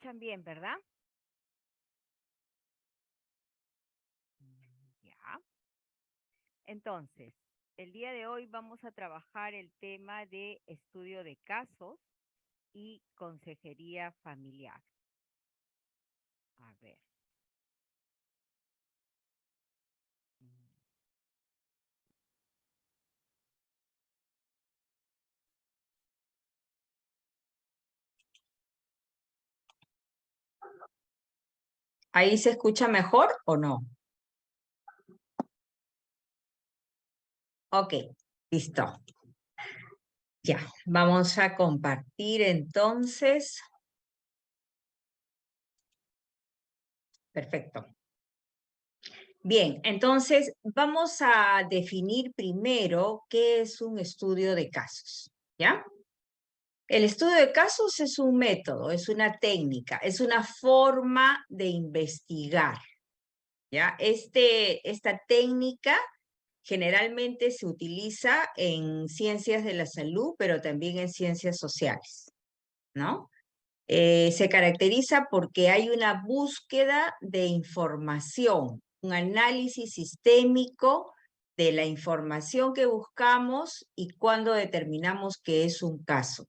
escuchan bien, ¿verdad? Ya. Entonces, el día de hoy vamos a trabajar el tema de estudio de casos y consejería familiar. A ver. ¿Ahí se escucha mejor o no? Ok, listo. Ya, vamos a compartir entonces. Perfecto. Bien, entonces vamos a definir primero qué es un estudio de casos, ¿ya? El estudio de casos es un método, es una técnica, es una forma de investigar, ¿ya? Esta técnica generalmente se utiliza en ciencias de la salud, pero también en ciencias sociales, ¿no? Se caracteriza porque hay una búsqueda de información, un análisis sistémico de la información que buscamos y cuando determinamos que es un caso.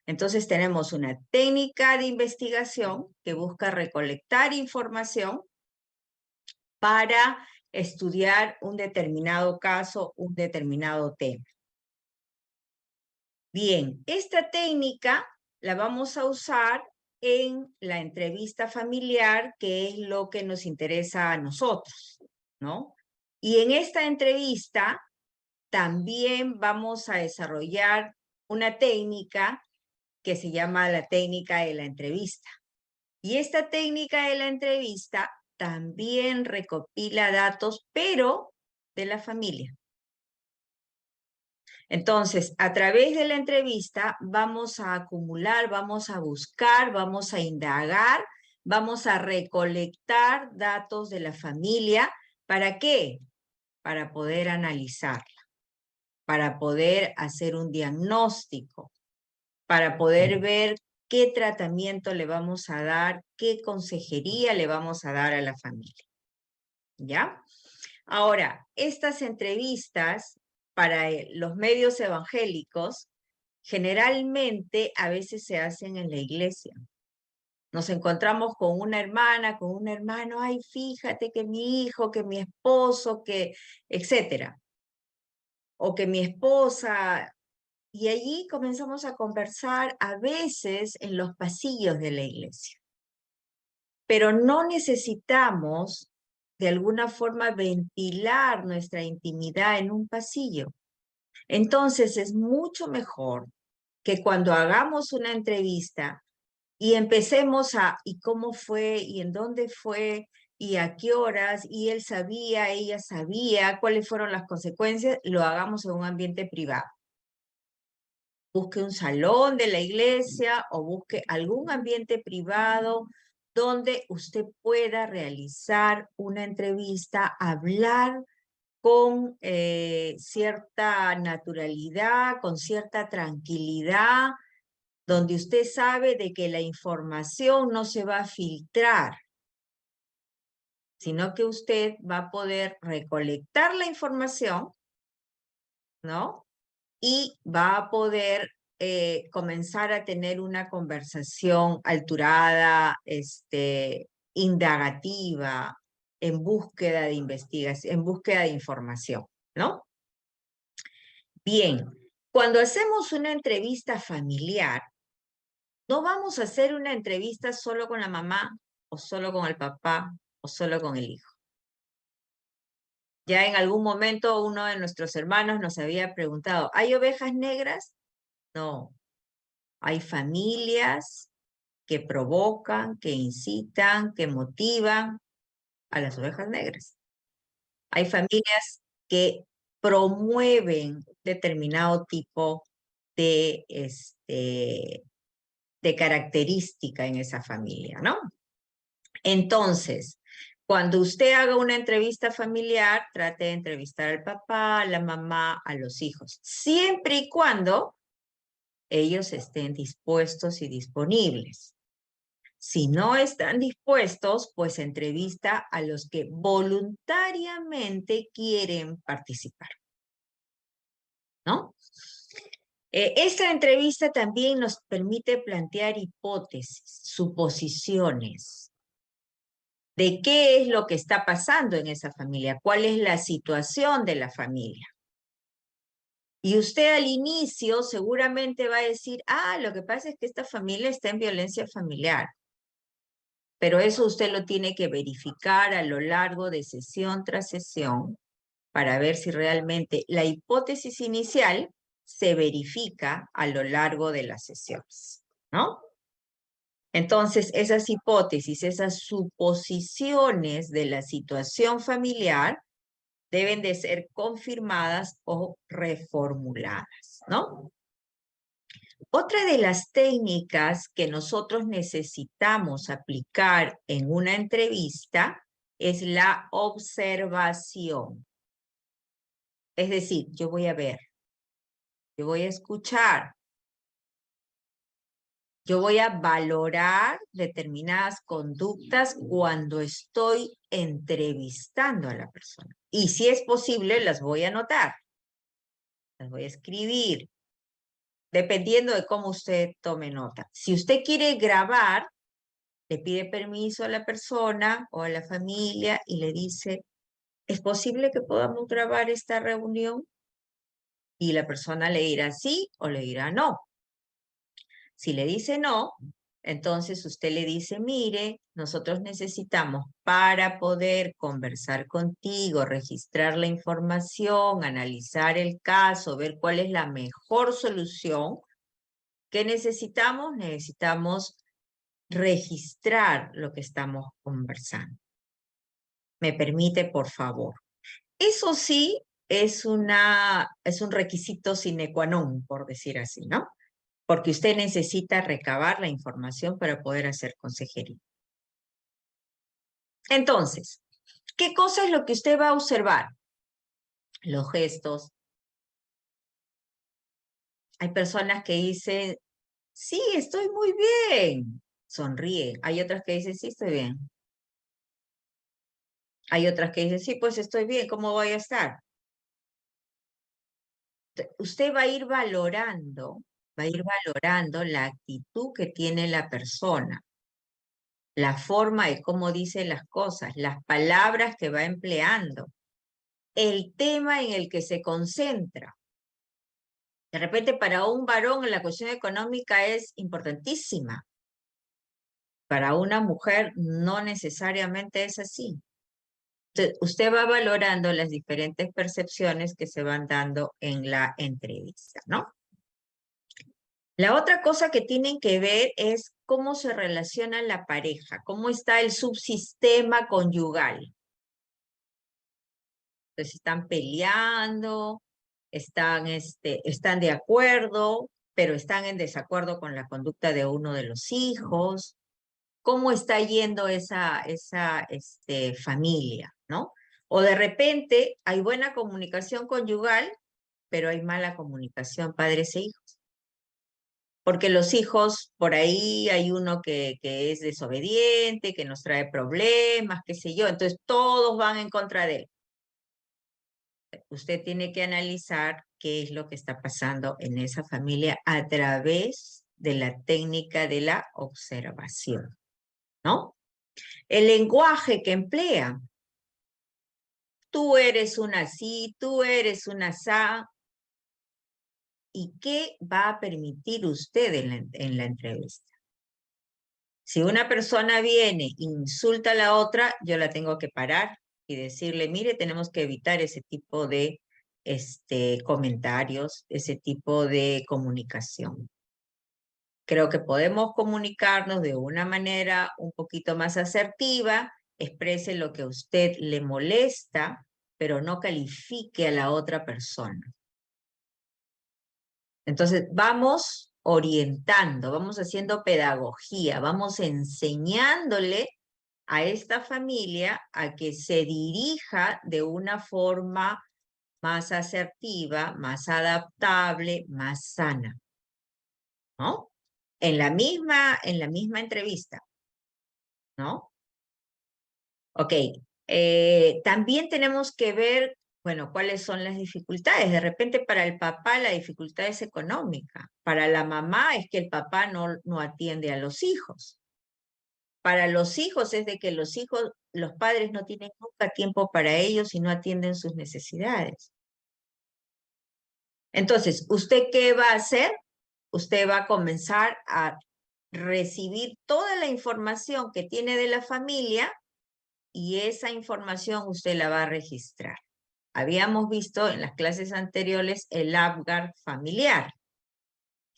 Entonces tenemos una técnica de investigación que busca recolectar información para estudiar un determinado caso, un determinado tema. Bien, esta técnica la vamos a usar en la entrevista familiar, que es lo que nos interesa a nosotros, ¿no? Y en esta entrevista también vamos a desarrollar una técnica que se llama la técnica de la entrevista. Y esta técnica de la entrevista también recopila datos, pero de la familia. Entonces, a través de la entrevista vamos a acumular, vamos a buscar, vamos a indagar, vamos a recolectar datos de la familia. ¿Para qué? Para poder analizarla, para poder hacer un diagnóstico, para poder ver qué tratamiento le vamos a dar, qué consejería le vamos a dar a la familia. ¿Ya? Ahora, estas entrevistas para los medios evangélicos generalmente a veces se hacen en la iglesia. Nos encontramos con una hermana, con un hermano, ay, fíjate que mi hijo, que mi esposo, que, etcétera, o que mi esposa, y allí comenzamos a conversar a veces en los pasillos de la iglesia. Pero no necesitamos de alguna forma ventilar nuestra intimidad en un pasillo. Entonces es mucho mejor que cuando hagamos una entrevista y empecemos a, ¿y cómo fue? ¿Y en dónde fue? ¿Y a qué horas? ¿Y él sabía? ¿Ella sabía? ¿Cuáles fueron las consecuencias? Lo hagamos en un ambiente privado. Busque un salón de la iglesia o busque algún ambiente privado donde usted pueda realizar una entrevista, hablar con cierta naturalidad, con cierta tranquilidad, donde usted sabe de que la información no se va a filtrar, sino que usted va a poder recolectar la información, ¿no? Y va a poder comenzar a tener una conversación alturada, indagativa, en búsqueda de investigación, en búsqueda de información, ¿no? Bien, cuando hacemos una entrevista familiar, no vamos a hacer una entrevista solo con la mamá, o solo con el papá, o solo con el hijo. Ya en algún momento uno de nuestros hermanos nos había preguntado, ¿hay ovejas negras? No, hay familias que provocan, que incitan, que motivan a las ovejas negras. Hay familias que promueven determinado tipo de, de característica en esa familia, ¿no? Entonces, cuando usted haga una entrevista familiar, trate de entrevistar al papá, a la mamá, a los hijos, siempre y cuando ellos estén dispuestos y disponibles. Si no están dispuestos, pues entrevista a los que voluntariamente quieren participar, ¿no? Esta entrevista también nos permite plantear hipótesis, suposiciones de qué es lo que está pasando en esa familia, cuál es la situación de la familia. Y usted al inicio seguramente va a decir, lo que pasa es que esta familia está en violencia familiar. Pero eso usted lo tiene que verificar a lo largo de sesión tras sesión para ver si realmente la hipótesis inicial se verifica a lo largo de las sesiones, ¿no? Entonces, esas hipótesis, esas suposiciones de la situación familiar deben de ser confirmadas o reformuladas, ¿no? Otra de las técnicas que nosotros necesitamos aplicar en una entrevista es la observación. Es decir, yo voy a ver, yo voy a escuchar, yo voy a valorar determinadas conductas cuando estoy entrevistando a la persona. Y si es posible, las voy a anotar, las voy a escribir, dependiendo de cómo usted tome nota. Si usted quiere grabar, le pide permiso a la persona o a la familia y le dice, ¿es posible que podamos grabar esta reunión? Y la persona le dirá sí o le dirá no. Si le dice no, entonces usted le dice, mire, nosotros necesitamos para poder conversar contigo, registrar la información, analizar el caso, ver cuál es la mejor solución. ¿Qué necesitamos? Necesitamos registrar lo que estamos conversando. ¿Me permite, por favor? Eso sí es un requisito sine qua non, por decir así, ¿no? Porque usted necesita recabar la información para poder hacer consejería. Entonces, ¿qué cosa es lo que usted va a observar? Los gestos. Hay personas que dicen, sí, estoy muy bien. Sonríe. Hay otras que dicen, sí, estoy bien. Hay otras que dicen, sí, pues estoy bien, ¿cómo voy a estar? Usted va a ir valorando la actitud que tiene la persona, la forma de cómo dice las cosas, las palabras que va empleando, el tema en el que se concentra. De repente para un varón la cuestión económica es importantísima. Para una mujer no necesariamente es así. Entonces, usted va valorando las diferentes percepciones que se van dando en la entrevista, ¿no? La otra cosa que tienen que ver es cómo se relaciona la pareja, cómo está el subsistema conyugal. Entonces, están peleando, están de acuerdo, pero están en desacuerdo con la conducta de uno de los hijos. ¿Cómo está yendo esa familia, no? O de repente hay buena comunicación conyugal, pero hay mala comunicación padres e hijos. Porque los hijos, por ahí hay uno que es desobediente, que nos trae problemas, qué sé yo, entonces todos van en contra de él. Usted tiene que analizar qué es lo que está pasando en esa familia a través de la técnica de la observación, ¿no? El lenguaje que emplea. Tú eres una así, tú eres una asá. ¿Y qué va a permitir usted en la entrevista? Si una persona viene e insulta a la otra, yo la tengo que parar y decirle, mire, tenemos que evitar ese tipo de comentarios, ese tipo de comunicación. Creo que podemos comunicarnos de una manera un poquito más asertiva, exprese lo que a usted le molesta, pero no califique a la otra persona. Entonces, vamos orientando, vamos haciendo pedagogía, vamos enseñándole a esta familia a que se dirija de una forma más asertiva, más adaptable, más sana, ¿no? En la misma entrevista. ¿no? Ok, también tenemos que ver, bueno, cuáles son las dificultades. De repente para el papá la dificultad es económica. Para la mamá es que el papá no atiende a los hijos. Para los hijos es de que los padres no tienen nunca tiempo para ellos y no atienden sus necesidades. Entonces, ¿usted qué va a hacer? Usted va a comenzar a recibir toda la información que tiene de la familia y esa información usted la va a registrar. Habíamos visto en las clases anteriores el APGAR familiar.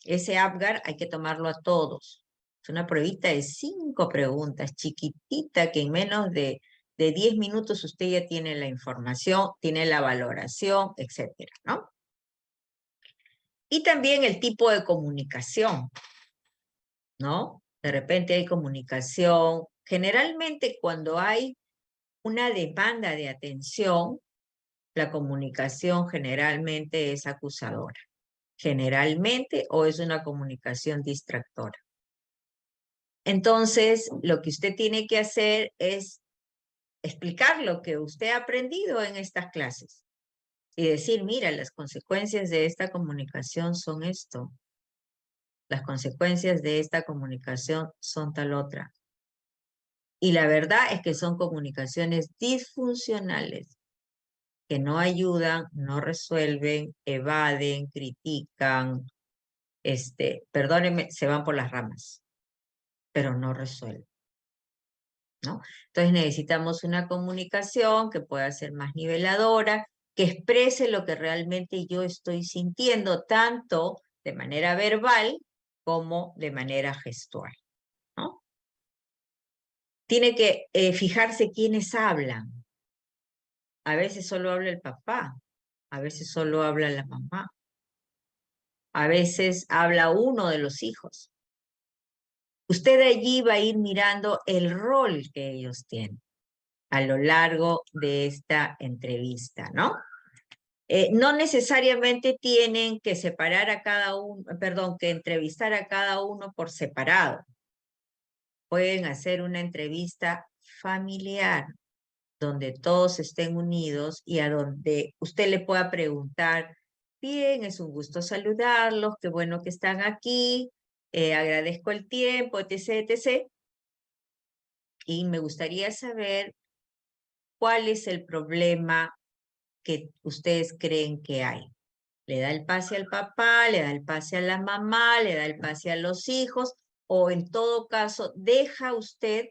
Ese APGAR hay que tomarlo a todos. Es una pruebita de 5 preguntas, chiquitita, que en menos de 10 minutos usted ya tiene la información, tiene la valoración, etcétera, ¿no? Y también el tipo de comunicación, ¿no? De repente hay comunicación. Generalmente cuando hay una demanda de atención, la comunicación generalmente es acusadora. Generalmente o es una comunicación distractora. Entonces, lo que usted tiene que hacer es explicar lo que usted ha aprendido en estas clases y decir, mira, las consecuencias de esta comunicación son esto. Las consecuencias de esta comunicación son tal otra. Y la verdad es que son comunicaciones disfuncionales que no ayudan, no resuelven, evaden, critican, perdónenme, se van por las ramas, pero no resuelven, ¿no? Entonces necesitamos una comunicación que pueda ser más niveladora, que exprese lo que realmente yo estoy sintiendo, tanto de manera verbal como de manera gestual, ¿no? Tiene que fijarse quiénes hablan. A veces solo habla el papá, a veces solo habla la mamá, a veces habla uno de los hijos. Usted allí va a ir mirando el rol que ellos tienen a lo largo de esta entrevista, ¿no? No necesariamente tienen que separar a cada uno, perdón, que entrevistar a cada uno por separado. Pueden hacer una entrevista familiar donde todos estén unidos y a donde usted le pueda preguntar, bien, es un gusto saludarlos, qué bueno que están aquí, agradezco el tiempo, etc., etc. Y me gustaría saber cuál es el problema que ustedes creen que hay. ¿Le da el pase al papá, le da el pase a la mamá, le da el pase a los hijos? O en todo caso, deja usted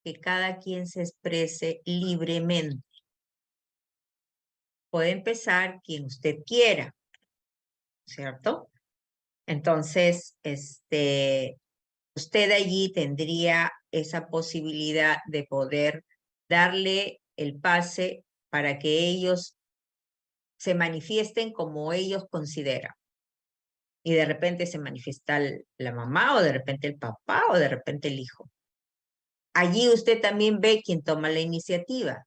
que cada quien se exprese libremente. Puede empezar quien usted quiera, ¿cierto? Entonces, usted allí tendría esa posibilidad de poder darle el pase para que ellos se manifiesten como ellos consideran. Y de repente se manifiesta la mamá o de repente el papá o de repente el hijo. Allí usted también ve quién toma la iniciativa,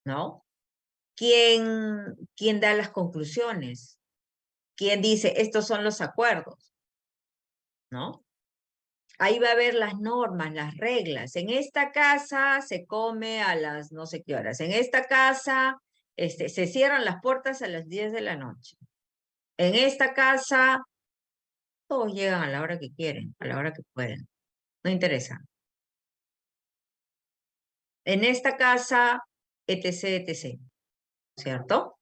¿no? ¿Quién da las conclusiones? ¿Quién dice, estos son los acuerdos? ¿No? Ahí va a haber las normas, las reglas. En esta casa se come a las no sé qué horas. En esta casa se cierran las puertas a las 10 de la noche. En esta casa todos llegan a la hora que quieren, a la hora que pueden. No interesa. En esta casa, etc., etc., ¿cierto?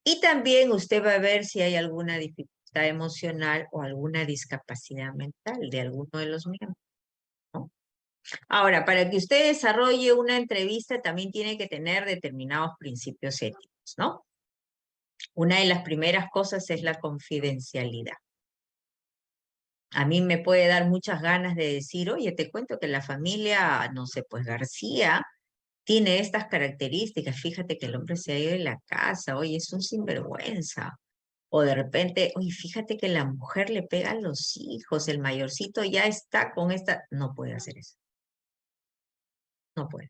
Y también usted va a ver si hay alguna dificultad emocional o alguna discapacidad mental de alguno de los miembros, ¿no? Ahora, para que usted desarrolle una entrevista también tiene que tener determinados principios éticos, ¿no? Una de las primeras cosas es la confidencialidad. A mí me puede dar muchas ganas de decir, oye, te cuento que la familia, no sé, pues García tiene estas características, fíjate que el hombre se ha ido de la casa, oye, es un sinvergüenza. O de repente, oye, fíjate que la mujer le pega a los hijos, el mayorcito ya está con esta... No puede hacer eso, no puede.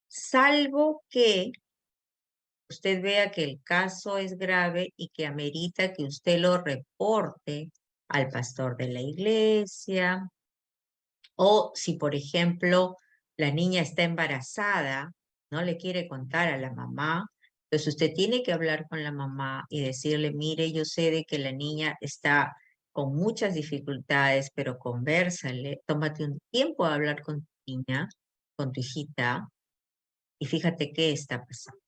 Salvo que usted vea que el caso es grave y que amerita que usted lo reporte al pastor de la iglesia, O si, por ejemplo, la niña está embarazada, no le quiere contar a la mamá, entonces usted tiene que hablar con la mamá y decirle, mire, yo sé de que la niña está con muchas dificultades, pero convérsale, tómate un tiempo a hablar con tu niña, con tu hijita, y fíjate qué está pasando.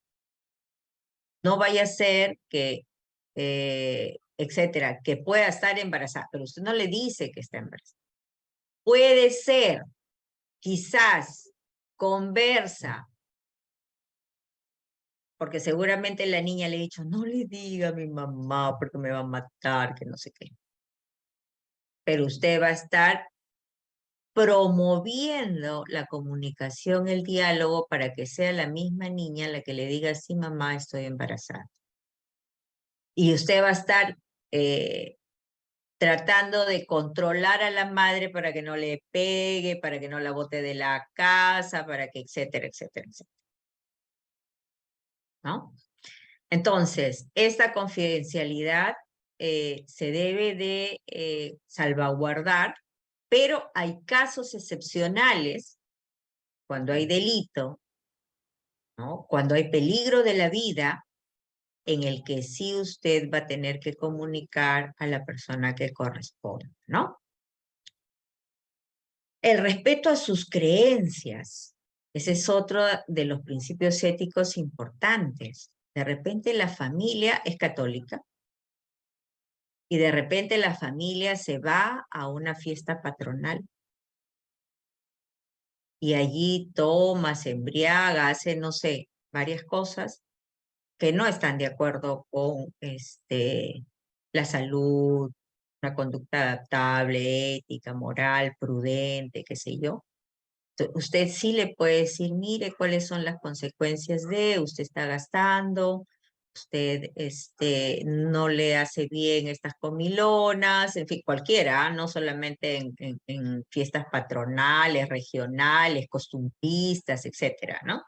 No vaya a ser que, etcétera, que pueda estar embarazada, pero usted no le dice que está embarazada. Puede ser, quizás, conversa, porque seguramente la niña le ha dicho, no le diga a mi mamá porque me va a matar, que no sé qué. Pero usted va a estar promoviendo la comunicación, el diálogo, para que sea la misma niña la que le diga, sí, mamá, estoy embarazada. Y usted va a estar tratando de controlar a la madre para que no le pegue, para que no la bote de la casa, para que, etcétera, etcétera, etcétera. ¿No? Entonces, esta confidencialidad se debe de salvaguardar, pero hay casos excepcionales cuando hay delito, ¿no? Cuando hay peligro de la vida, en el que sí usted va a tener que comunicar a la persona que corresponde, ¿no? El respeto a sus creencias. Ese es otro de los principios éticos importantes. De repente la familia es católica y de repente la familia se va a una fiesta patronal y allí toma, se embriaga, hace, no sé, varias cosas que no están de acuerdo con la salud, una conducta adaptable, ética, moral, prudente, qué sé yo. Usted sí le puede decir, mire cuáles son las consecuencias de, usted está gastando, usted no le hace bien estas comilonas, en fin, cualquiera, ¿ah? No solamente en fiestas patronales, regionales, costumbristas, etcétera, ¿no?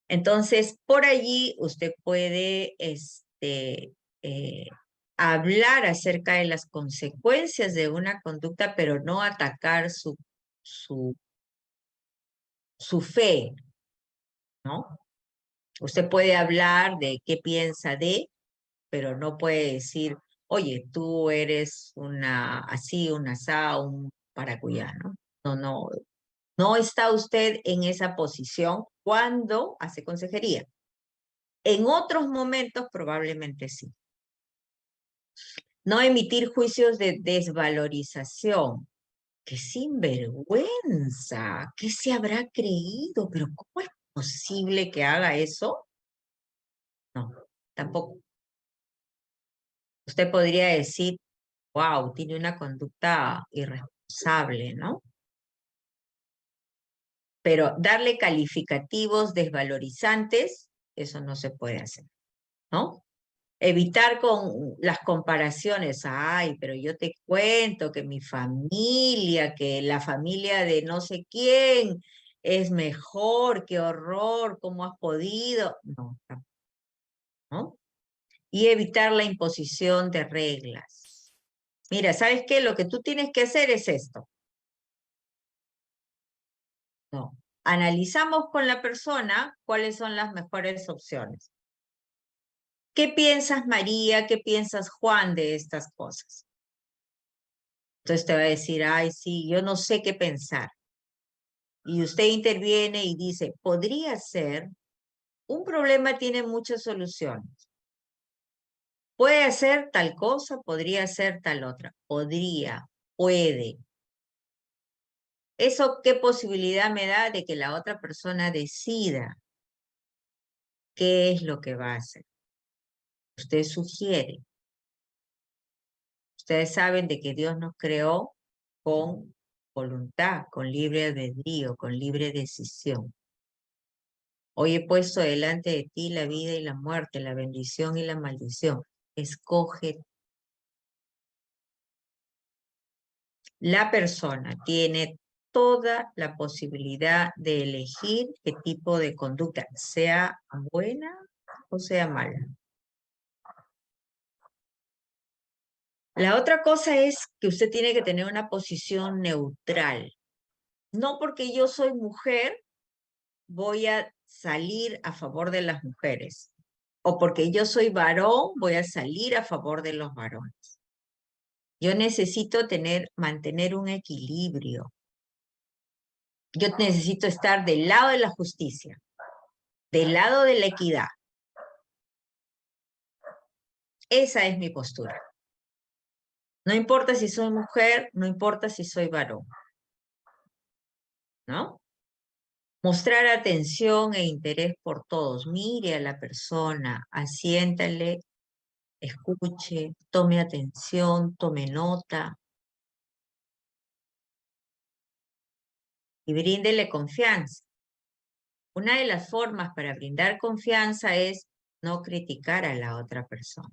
Entonces, por allí usted puede eh, hablar acerca de las consecuencias de una conducta, pero no atacar su, su fe, ¿no? Usted puede hablar de qué piensa de, pero no puede decir, oye, tú eres una así, una asá, un paracuyá, ¿no? No, no, no está usted en esa posición cuando hace consejería. En otros momentos probablemente sí. No emitir juicios de desvalorización. ¡Qué sinvergüenza! ¿Qué se habrá creído? ¿Pero cómo es posible que haga eso? No, tampoco. Usted podría decir, wow, tiene una conducta irresponsable, ¿no? Pero darle calificativos desvalorizantes, eso no se puede hacer, ¿no? Evitar con las comparaciones, ay, pero yo te cuento que mi familia, que la familia de no sé quién es mejor, qué horror, cómo has podido. No, tampoco, ¿no? Y evitar la imposición de reglas. Mira, ¿sabes qué? Lo que tú tienes que hacer es esto. No. Analizamos con la persona cuáles son las mejores opciones. ¿Qué piensas, María? ¿Qué piensas, Juan, de estas cosas? Entonces te va a decir, ay, sí, yo no sé qué pensar. Y usted interviene y dice, podría ser, un problema tiene muchas soluciones. Puede ser tal cosa, podría ser tal otra. Podría, puede. ¿Eso qué posibilidad me da de que la otra persona decida qué es lo que va a hacer? Usted sugiere. Ustedes saben de que Dios nos creó con voluntad, con libre albedrío, con libre decisión. Hoy he puesto delante de ti la vida y la muerte, la bendición y la maldición. Escoge. La persona tiene toda la posibilidad de elegir qué tipo de conducta, sea buena o sea mala. La otra cosa es que usted tiene que tener una posición neutral. No porque yo soy mujer, voy a salir a favor de las mujeres. O porque yo soy varón, voy a salir a favor de los varones. Yo necesito mantener un equilibrio. Yo necesito estar del lado de la justicia, del lado de la equidad. Esa es mi postura. No importa si soy mujer, no importa si soy varón, ¿no? Mostrar atención e interés por todos. Mire a la persona, asiéntale, escuche, tome atención, tome nota y bríndele confianza. Una de las formas para brindar confianza es no criticar a la otra persona.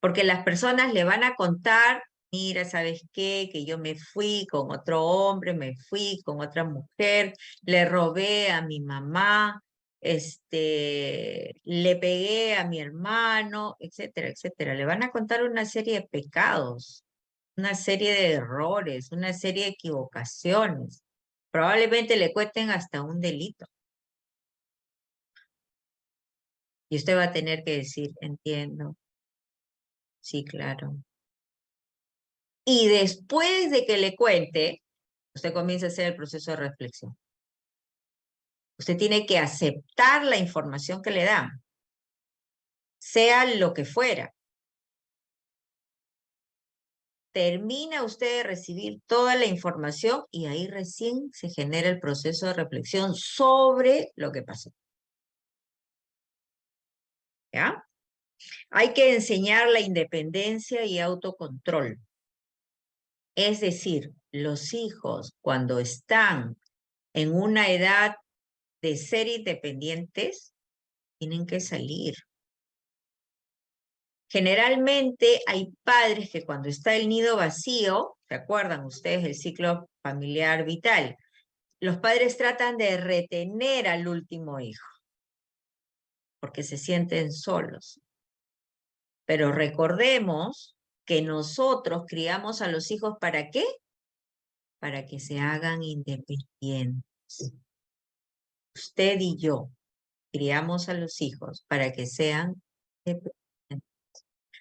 Porque las personas le van a contar, mira, ¿sabes qué? Que yo me fui con otro hombre, me fui con otra mujer, le robé a mi mamá, le pegué a mi hermano, etcétera, etcétera. Le van a contar una serie de pecados, una serie de errores, una serie de equivocaciones. Probablemente le cuenten hasta un delito. Y usted va a tener que decir, entiendo, sí, claro. Y después de que le cuente, usted comienza a hacer el proceso de reflexión. Usted tiene que aceptar la información que le dan, sea lo que fuera. Termina usted de recibir toda la información y ahí recién se genera el proceso de reflexión sobre lo que pasó. ¿Ya? Hay que enseñar la independencia y autocontrol. Es decir, los hijos cuando están en una edad de ser independientes, tienen que salir. Generalmente hay padres que cuando está el nido vacío, ¿se acuerdan ustedes del ciclo familiar vital? Los padres tratan de retener al último hijo, porque se sienten solos. Pero recordemos que nosotros criamos a los hijos ¿para qué? Para que se hagan independientes. Usted y yo criamos a los hijos para que sean independientes,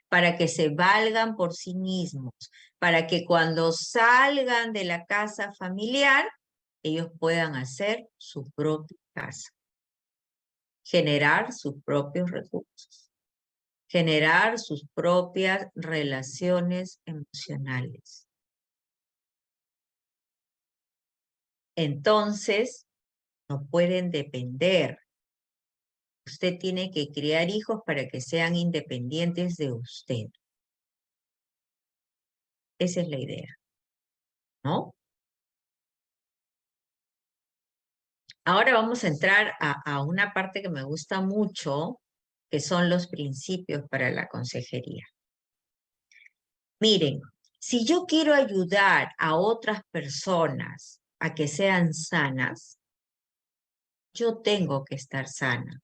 para que se valgan por sí mismos, para que cuando salgan de la casa familiar, ellos puedan hacer su propia casa, generar sus propios recursos, generar sus propias relaciones emocionales. Entonces, no pueden depender. Usted tiene que criar hijos para que sean independientes de usted. Esa es la idea, ¿no? Ahora vamos a entrar a una parte que me gusta mucho, que son los principios para la consejería. Miren, si yo quiero ayudar a otras personas a que sean sanas, yo tengo que estar sana.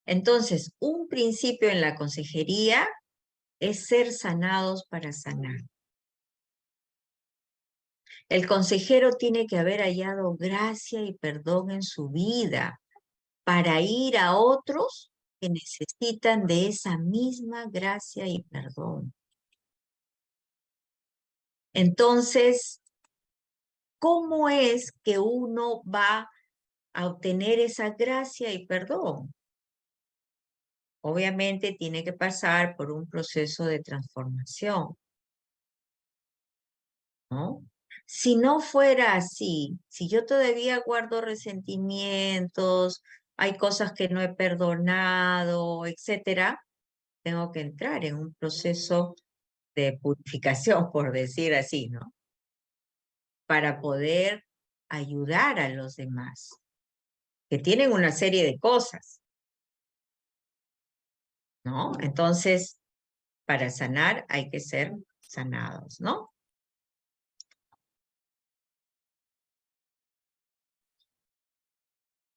Entonces, un principio en la consejería es ser sanados para sanar. El consejero tiene que haber hallado gracia y perdón en su vida para ir a otros que necesitan de esa misma gracia y perdón. Entonces, ¿cómo es que uno va a obtener esa gracia y perdón? Obviamente tiene que pasar por un proceso de transformación, ¿no? Si no fuera así, si yo todavía guardo resentimientos, hay cosas que no he perdonado, etcétera, tengo que entrar en un proceso de purificación, por decir así, ¿no? Para poder ayudar a los demás, que tienen una serie de cosas, ¿no? Entonces, para sanar hay que ser sanados, ¿no?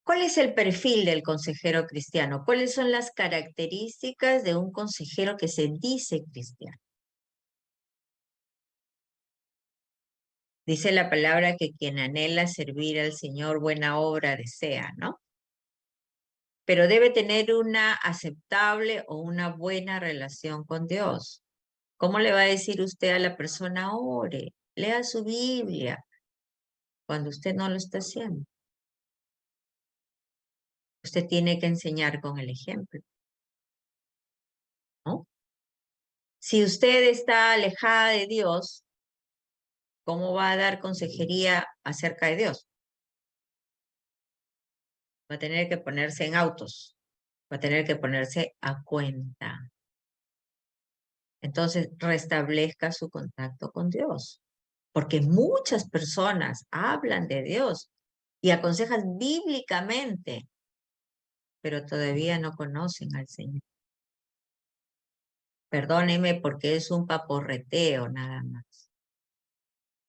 ¿Cuál es el perfil del consejero cristiano? ¿Cuáles son las características de un consejero que se dice cristiano? Dice la palabra que quien anhela servir al Señor buena obra desea, ¿no? Pero debe tener una aceptable o una buena relación con Dios. ¿Cómo le va a decir usted a la persona, ore, lea su Biblia, cuando usted no lo está haciendo? Usted tiene que enseñar con el ejemplo, ¿no? Si usted está alejada de Dios, ¿cómo va a dar consejería acerca de Dios? Va a tener que ponerse en autos, va a tener que ponerse a cuenta. Entonces, restablezca su contacto con Dios, porque muchas personas hablan de Dios y aconsejan bíblicamente, pero todavía no conocen al Señor. Perdóneme porque es un paporreteo nada más,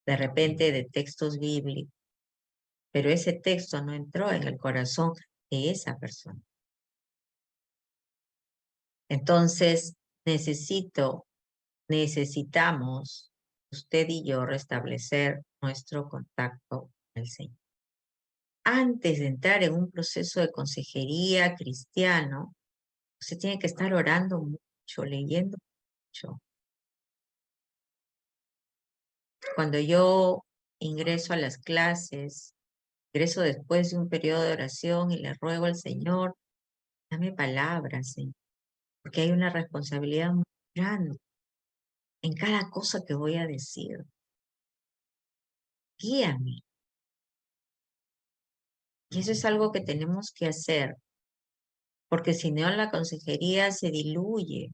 de repente de textos bíblicos, pero ese texto no entró en el corazón de esa persona. Entonces, necesitamos, usted y yo, restablecer nuestro contacto con el Señor. Antes de entrar en un proceso de consejería cristiano, usted tiene que estar orando mucho, leyendo mucho. Cuando yo ingreso a las clases, ingreso después de un periodo de oración y le ruego al Señor, dame palabras, Señor, porque hay una responsabilidad muy grande en cada cosa que voy a decir. Guíame. Y eso es algo que tenemos que hacer, porque si no la consejería se diluye.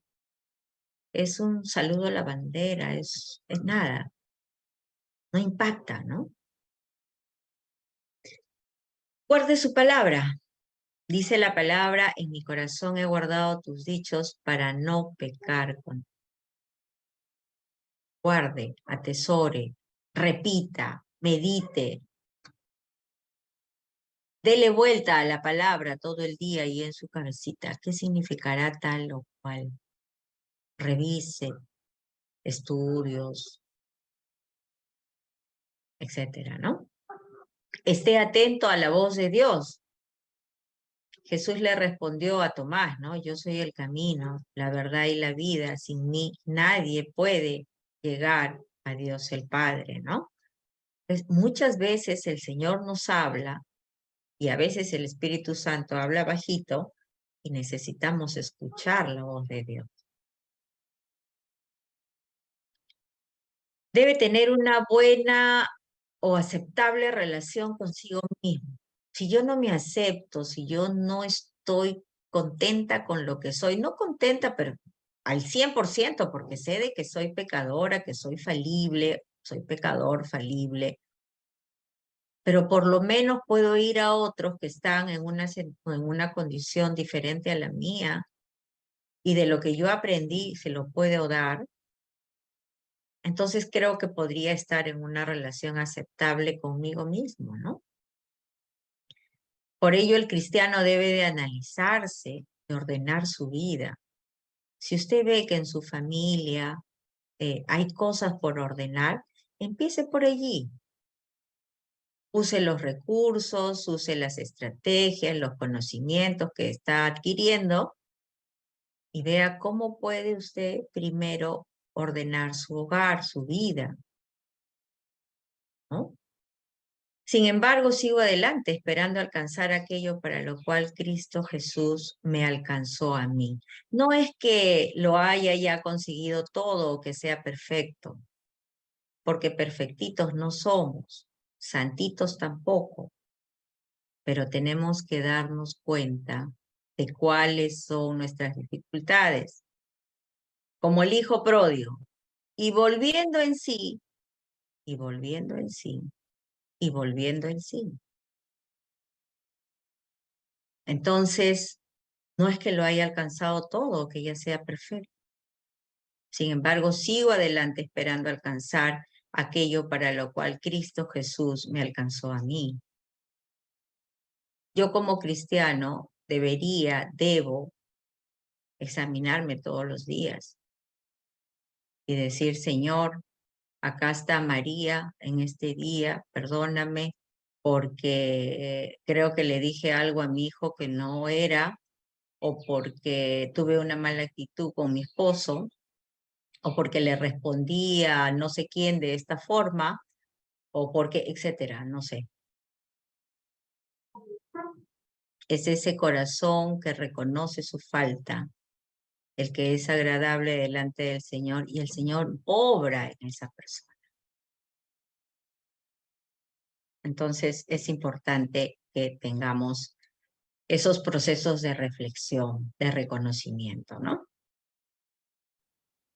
Es un saludo a la bandera, es nada, no impacta, ¿no? Guarde su palabra. Dice la palabra, en mi corazón he guardado tus dichos para no pecar con. Guarde, atesore, repita, medite. Dele vuelta a la palabra todo el día y en su cabecita. ¿Qué significará tal o cual? Revise estudios, etcétera, ¿no? Esté atento a la voz de Dios. Jesús le respondió a Tomás, ¿no? Yo soy el camino, la verdad y la vida. Sin mí nadie puede llegar a Dios el Padre, ¿no? Pues muchas veces el Señor nos habla y a veces el Espíritu Santo habla bajito y necesitamos escuchar la voz de Dios. Debe tener una buena o aceptable relación consigo mismo. Si yo no me acepto, si yo no estoy contenta con lo que soy, no contenta, pero al 100%, porque sé de que soy pecadora, que soy falible, soy pecador, falible, pero por lo menos puedo ir a otros que están en una condición diferente a la mía y de lo que yo aprendí se lo puedo dar. Entonces creo que podría estar en una relación aceptable conmigo mismo, ¿no? Por ello el cristiano debe de analizarse, de ordenar su vida. Si usted ve que en su familia hay cosas por ordenar, empiece por allí. Use los recursos, use las estrategias, los conocimientos que está adquiriendo y vea cómo puede usted primero ordenar su hogar, su vida, ¿no? Sin embargo, sigo adelante esperando alcanzar aquello para lo cual Cristo Jesús me alcanzó a mí. No es que lo haya ya conseguido todo o que sea perfecto, porque perfectitos no somos, santitos tampoco, pero tenemos que darnos cuenta de cuáles son nuestras dificultades, como el hijo pródigo, y volviendo en sí, y volviendo en sí, y volviendo en sí. Entonces, no es que lo haya alcanzado todo, que ya sea perfecto. Sin embargo, sigo adelante esperando alcanzar aquello para lo cual Cristo Jesús me alcanzó a mí. Yo como cristiano debo examinarme todos los días y decir, Señor, acá está María en este día, perdóname porque creo que le dije algo a mi hijo que no era, o porque tuve una mala actitud con mi esposo, o porque le respondí a no sé quién de esta forma, o porque, etcétera, no sé. Es ese corazón que reconoce su falta, el que es agradable delante del Señor, y el Señor obra en esa persona. Entonces es importante que tengamos esos procesos de reflexión, de reconocimiento, ¿no?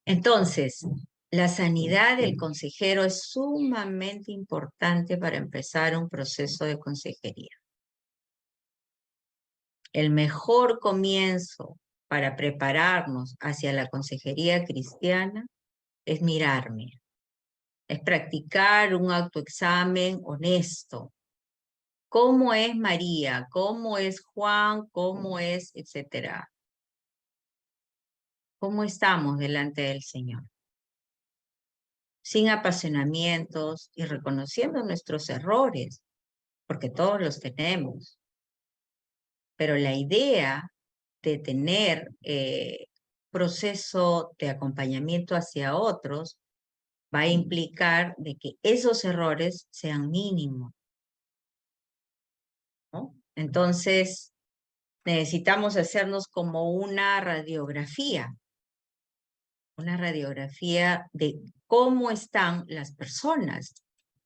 Entonces, la sanidad del consejero es sumamente importante para empezar un proceso de consejería. El mejor comienzo para prepararnos hacia la consejería cristiana es mirarme, es practicar un autoexamen honesto. ¿Cómo es María? ¿Cómo es Juan? ¿Cómo es, etcétera? ¿Cómo estamos delante del Señor? Sin apasionamientos y reconociendo nuestros errores, porque todos los tenemos. Pero la idea de tener proceso de acompañamiento hacia otros va a implicar de que esos errores sean mínimos, ¿no? Entonces, necesitamos hacernos como una radiografía de cómo están las personas.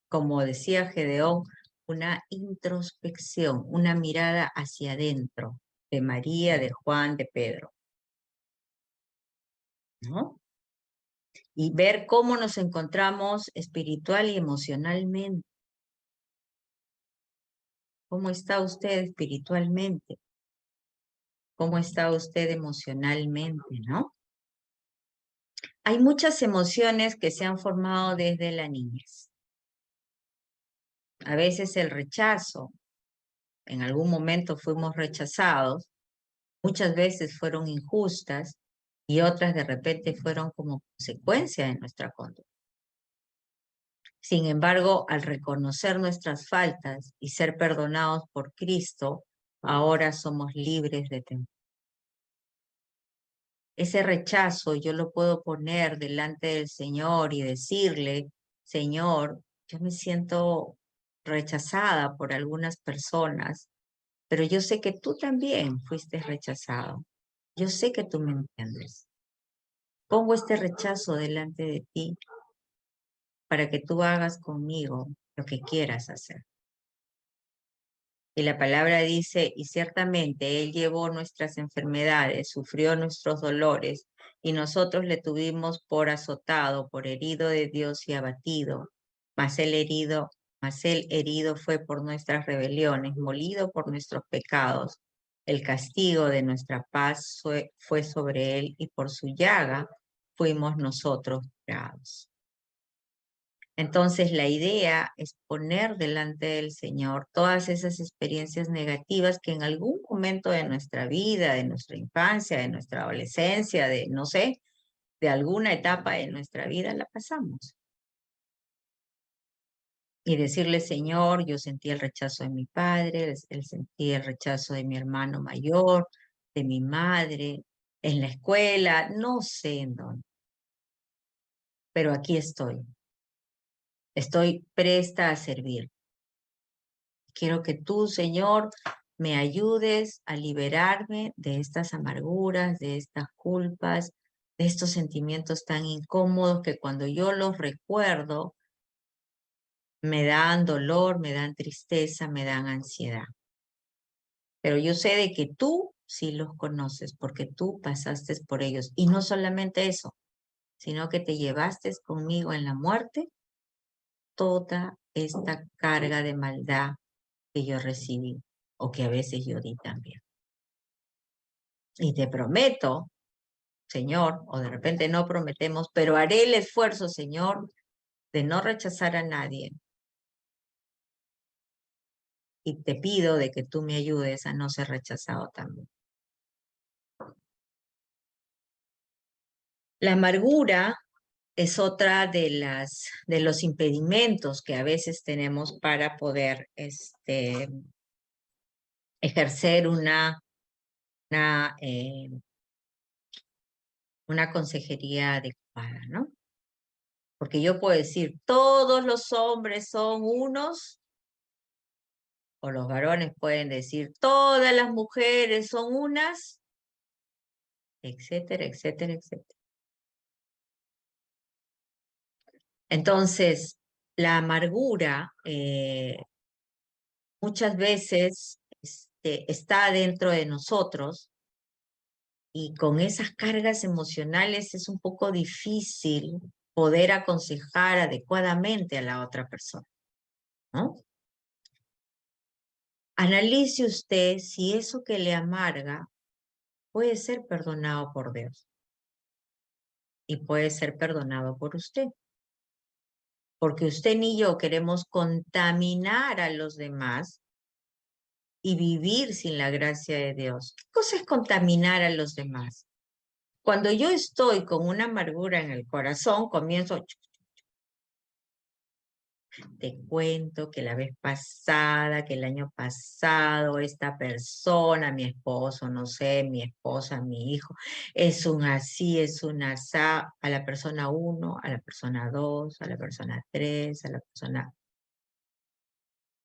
Como decía Gedeón, una introspección, una mirada hacia adentro de María, de Juan, de Pedro, ¿no? Y ver cómo nos encontramos espiritual y emocionalmente. ¿Cómo está usted espiritualmente? ¿Cómo está usted emocionalmente, no? Hay muchas emociones que se han formado desde la niñez. A veces el rechazo, en algún momento fuimos rechazados, muchas veces fueron injustas y otras de repente fueron como consecuencia de nuestra conducta. Sin embargo, al reconocer nuestras faltas y ser perdonados por Cristo, ahora somos libres de temor. Ese rechazo yo lo puedo poner delante del Señor y decirle, Señor, yo me siento rechazada por algunas personas, pero yo sé que tú también fuiste rechazado. Yo sé que tú me entiendes. Pongo este rechazo delante de ti para que tú hagas conmigo lo que quieras hacer. Y la palabra dice, y ciertamente Él llevó nuestras enfermedades, sufrió nuestros dolores, y nosotros le tuvimos por azotado, por herido de Dios y abatido. Mas Él herido fue por nuestras rebeliones, molido por nuestros pecados. El castigo de nuestra paz fue sobre Él, y por su llaga fuimos nosotros curados. Entonces la idea es poner delante del Señor todas esas experiencias negativas que en algún momento de nuestra vida, de nuestra infancia, de nuestra adolescencia, de no sé, de alguna etapa de nuestra vida la pasamos. Y decirle, Señor, yo sentí el rechazo de mi padre, sentí el rechazo de mi hermano mayor, de mi madre, en la escuela, no sé en dónde, pero aquí estoy. Estoy presta a servir. Quiero que tú, Señor, me ayudes a liberarme de estas amarguras, de estas culpas, de estos sentimientos tan incómodos que cuando yo los recuerdo me dan dolor, me dan tristeza, me dan ansiedad. Pero yo sé de que tú sí los conoces porque tú pasaste por ellos. Y no solamente eso, sino que te llevaste conmigo en la muerte toda esta carga de maldad que yo recibí o que a veces yo di también. Y te prometo, Señor, o de repente no prometemos, pero haré el esfuerzo, Señor, de no rechazar a nadie, y te pido de que tú me ayudes a no ser rechazado también. La amargura es otra de los impedimentos que a veces tenemos para poder ejercer una, eh, una consejería adecuada, ¿no? Porque yo puedo decir, todos los hombres son unos, o los varones pueden decir, todas las mujeres son unas, etcétera, etcétera, etcétera. Entonces, la amargura muchas veces está dentro de nosotros y con esas cargas emocionales es un poco difícil poder aconsejar adecuadamente a la otra persona, ¿no? Analice usted si eso que le amarga puede ser perdonado por Dios y puede ser perdonado por usted. Porque usted ni yo queremos contaminar a los demás y vivir sin la gracia de Dios. ¿Qué cosa es contaminar a los demás? Cuando yo estoy con una amargura en el corazón, comienzo, te cuento que la vez pasada, que el año pasado, esta persona, mi esposo, no sé, mi esposa, mi hijo, es un así, es un asá, a la persona 1, a la persona 2, a la persona 3, a la persona...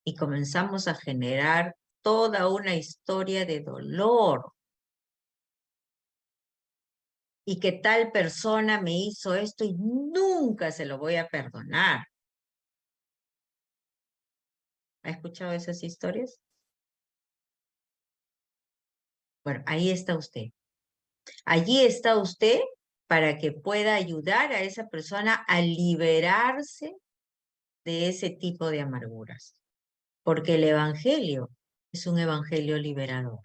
Y comenzamos a generar toda una historia de dolor. Y que tal persona me hizo esto y nunca se lo voy a perdonar. ¿Ha escuchado esas historias? Bueno, ahí está usted. Allí está usted para que pueda ayudar a esa persona a liberarse de ese tipo de amarguras. Porque el evangelio es un evangelio liberador.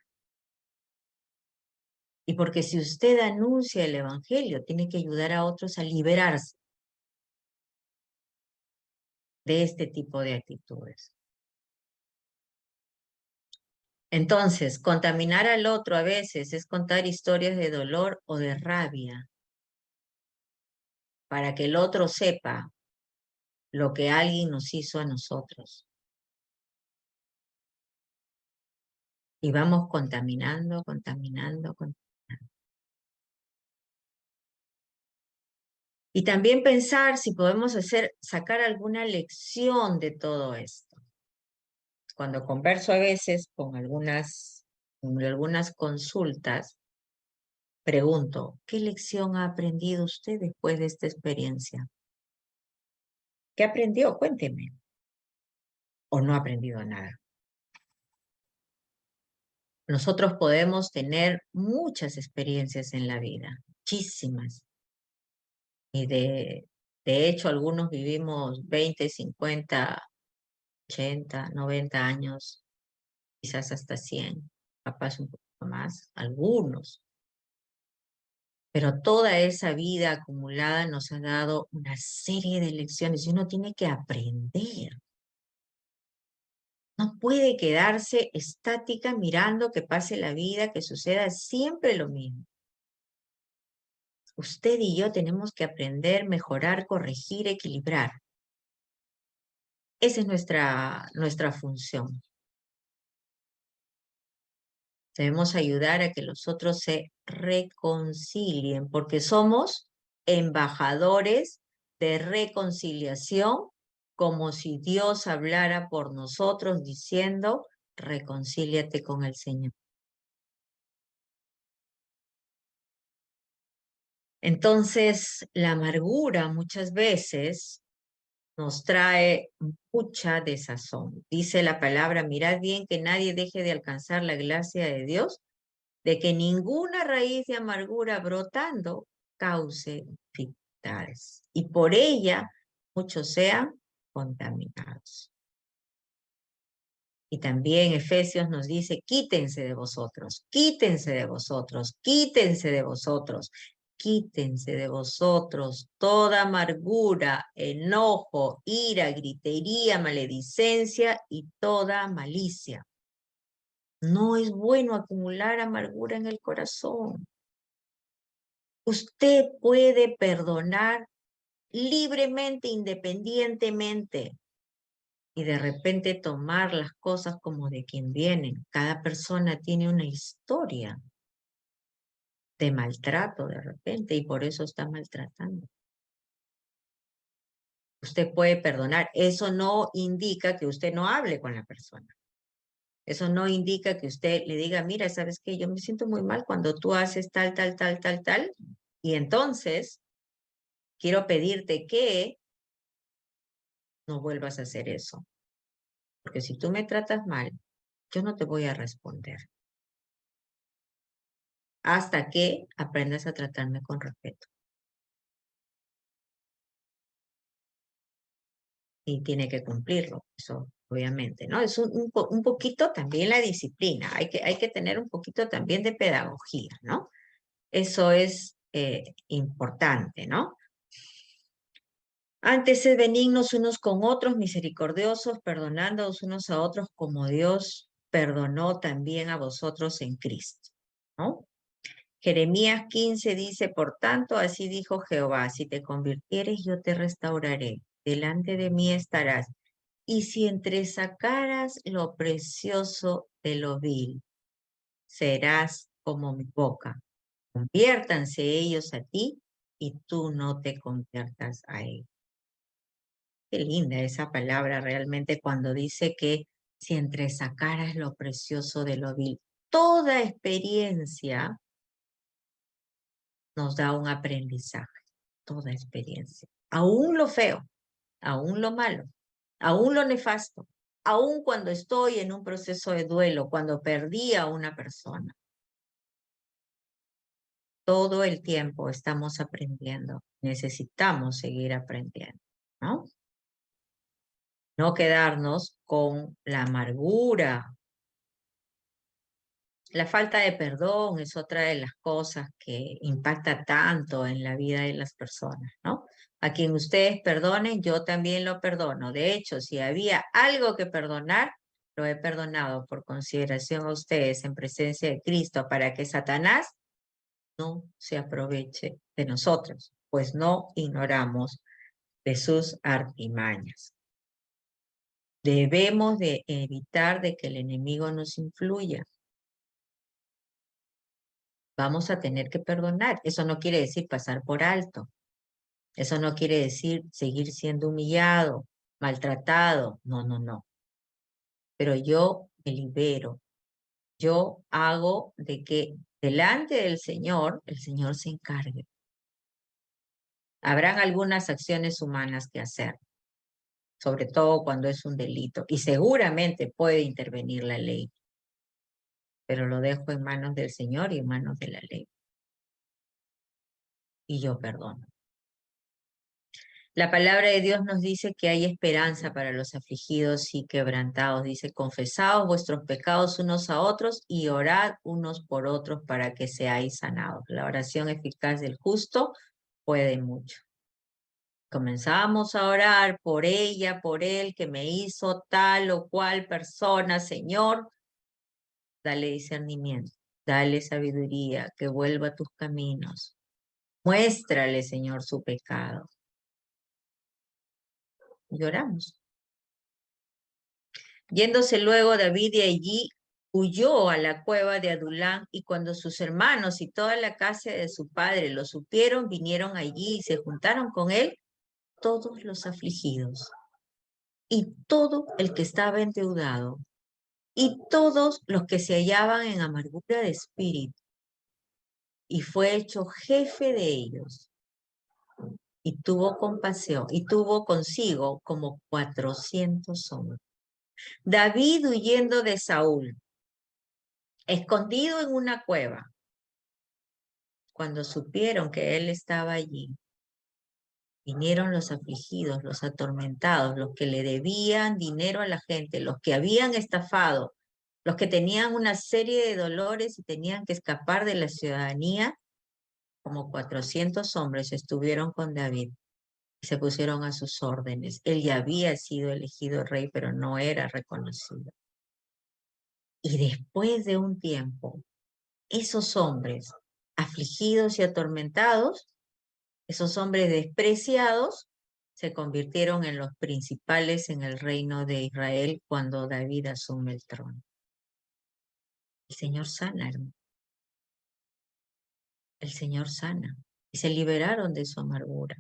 Y porque si usted anuncia el evangelio, tiene que ayudar a otros a liberarse de este tipo de actitudes. Entonces, contaminar al otro a veces es contar historias de dolor o de rabia para que el otro sepa lo que alguien nos hizo a nosotros. Y vamos contaminando, contaminando, contaminando. Y también pensar si podemos sacar alguna lección de todo esto. Cuando converso a veces con algunas consultas, pregunto, ¿qué lección ha aprendido usted después de esta experiencia? ¿Qué aprendió? Cuénteme. ¿O no ha aprendido nada? Nosotros podemos tener muchas experiencias en la vida, muchísimas. Y de hecho, algunos vivimos 20, 50, 80, 90 años, quizás hasta 100, capaz un poco más, algunos. Pero toda esa vida acumulada nos ha dado una serie de lecciones y uno tiene que aprender. No puede quedarse estática mirando que pase la vida, que suceda siempre lo mismo. Usted y yo tenemos que aprender, mejorar, corregir, equilibrar. Esa es nuestra función. Debemos ayudar a que los otros se reconcilien, porque somos embajadores de reconciliación, como si Dios hablara por nosotros diciendo, reconcíliate con el Señor. Entonces, la amargura muchas veces nos trae mucha desazón. Dice la palabra, mirad bien que nadie deje de alcanzar la gracia de Dios, de que ninguna raíz de amargura brotando cause dificultades, y por ella muchos sean contaminados. Y también Efesios nos dice, quítense de vosotros, quítense de vosotros, quítense de vosotros. quítense de vosotros toda amargura, enojo, ira, gritería, maledicencia y toda malicia. No es bueno acumular amargura en el corazón. Usted puede perdonar libremente, independientemente, y de repente tomar las cosas como de quien vienen. Cada persona tiene una historia de maltrato de repente y por eso está maltratando. Usted puede perdonar. Eso no indica que usted no hable con la persona. Eso no indica que usted le diga, mira, ¿sabes qué? Yo me siento muy mal cuando tú haces tal, tal, tal, tal, tal. Y entonces quiero pedirte que no vuelvas a hacer eso. Porque si tú me tratas mal, yo no te voy a responder. Hasta que aprendas a tratarme con respeto. Y tiene que cumplirlo, eso obviamente, ¿no? Es un poquito también la disciplina, hay que tener un poquito también de pedagogía, ¿no? Eso es importante, ¿no? Antes sed benignos unos con otros, misericordiosos, perdonándoos unos a otros como Dios perdonó también a vosotros en Cristo, ¿no? Jeremías 15 dice, por tanto, así dijo Jehová, si te convirtieres, yo te restauraré, delante de mí estarás. Y si entresacaras lo precioso de lo vil, serás como mi boca. Conviértanse ellos a ti y tú no te conviertas a ellos. Qué linda esa palabra realmente cuando dice que si entresacaras lo precioso de lo vil. Toda experiencia nos da un aprendizaje, toda experiencia. Aún lo feo, aún lo malo, aún lo nefasto, aún cuando estoy en un proceso de duelo, cuando perdí a una persona. Todo el tiempo estamos aprendiendo, necesitamos seguir aprendiendo, ¿no? No quedarnos con la amargura. La falta de perdón es otra de las cosas que impacta tanto en la vida de las personas, ¿no? A quien ustedes perdonen, yo también lo perdono. De hecho, si había algo que perdonar, lo he perdonado por consideración a ustedes en presencia de Cristo para que Satanás no se aproveche de nosotros, pues no ignoramos de sus artimañas. Debemos de evitar de que el enemigo nos influya. Vamos a tener que perdonar. Eso no quiere decir pasar por alto. Eso no quiere decir seguir siendo humillado, maltratado. No, no, no. Pero yo me libero. Yo hago de que delante del Señor, el Señor se encargue. Habrán algunas acciones humanas que hacer, sobre todo cuando es un delito, y seguramente puede intervenir la ley, pero lo dejo en manos del Señor y en manos de la ley. Y yo perdono. La palabra de Dios nos dice que hay esperanza para los afligidos y quebrantados. Dice, confesaos vuestros pecados unos a otros y orad unos por otros para que seáis sanados. La oración eficaz del justo puede mucho. Comenzamos a orar por ella, por él que me hizo tal o cual persona, Señor. Dale discernimiento, dale sabiduría, que vuelva a tus caminos. Muéstrale, Señor, su pecado. Y oramos. Yéndose luego David de allí, huyó a la cueva de Adulán, y cuando sus hermanos y toda la casa de su padre lo supieron, vinieron allí y se juntaron con él todos los afligidos, y todo el que estaba endeudado, y todos los que se hallaban en amargura de espíritu, y fue hecho jefe de ellos, y tuvo compasión, y tuvo consigo como 400 hombres. David huyendo de Saúl, escondido en una cueva, cuando supieron que él estaba allí, vinieron los afligidos, los atormentados, los que le debían dinero a la gente, los que habían estafado, los que tenían una serie de dolores y tenían que escapar de la ciudadanía, como 400 hombres estuvieron con David y se pusieron a sus órdenes. Él ya había sido elegido rey, pero no era reconocido. Y después de un tiempo, esos hombres afligidos y atormentados, esos hombres despreciados, se convirtieron en los principales en el reino de Israel cuando David asume el trono. El Señor sana, hermano. El Señor sana. Y se liberaron de su amargura.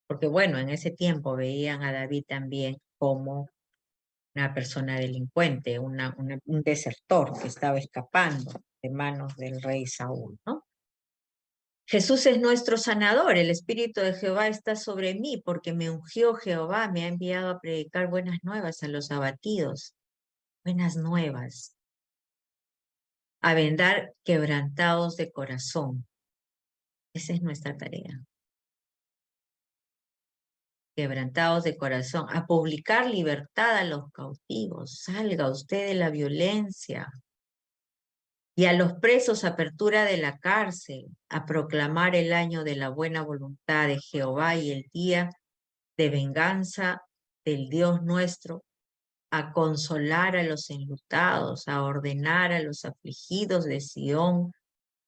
Porque bueno, en ese tiempo veían a David también como una persona delincuente, un desertor que estaba escapando de manos del rey Saúl, ¿no? Jesús es nuestro sanador, el Espíritu de Jehová está sobre mí porque me ungió Jehová, me ha enviado a predicar buenas nuevas a los abatidos, buenas nuevas, a vendar quebrantados de corazón. Esa es nuestra tarea. Quebrantados de corazón, a publicar libertad a los cautivos, salga usted de la violencia, y a los presos apertura de la cárcel, a proclamar el año de la buena voluntad de Jehová y el día de venganza del Dios nuestro, a consolar a los enlutados, a ordenar a los afligidos de Sión,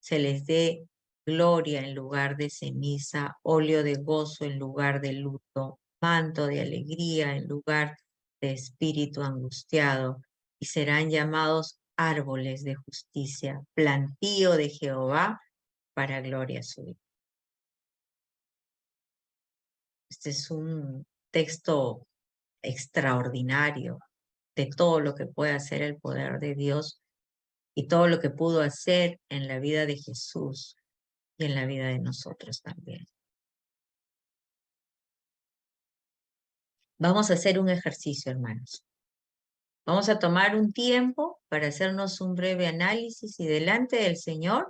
se les dé gloria en lugar de ceniza, óleo de gozo en lugar de luto, manto de alegría en lugar de espíritu angustiado, y serán llamados árboles de justicia, plantío de Jehová para gloria suya. Este es un texto extraordinario de todo lo que puede hacer el poder de Dios y todo lo que pudo hacer en la vida de Jesús y en la vida de nosotros también. Vamos a hacer un ejercicio, hermanos. Vamos a tomar un tiempo para hacernos un breve análisis y delante del Señor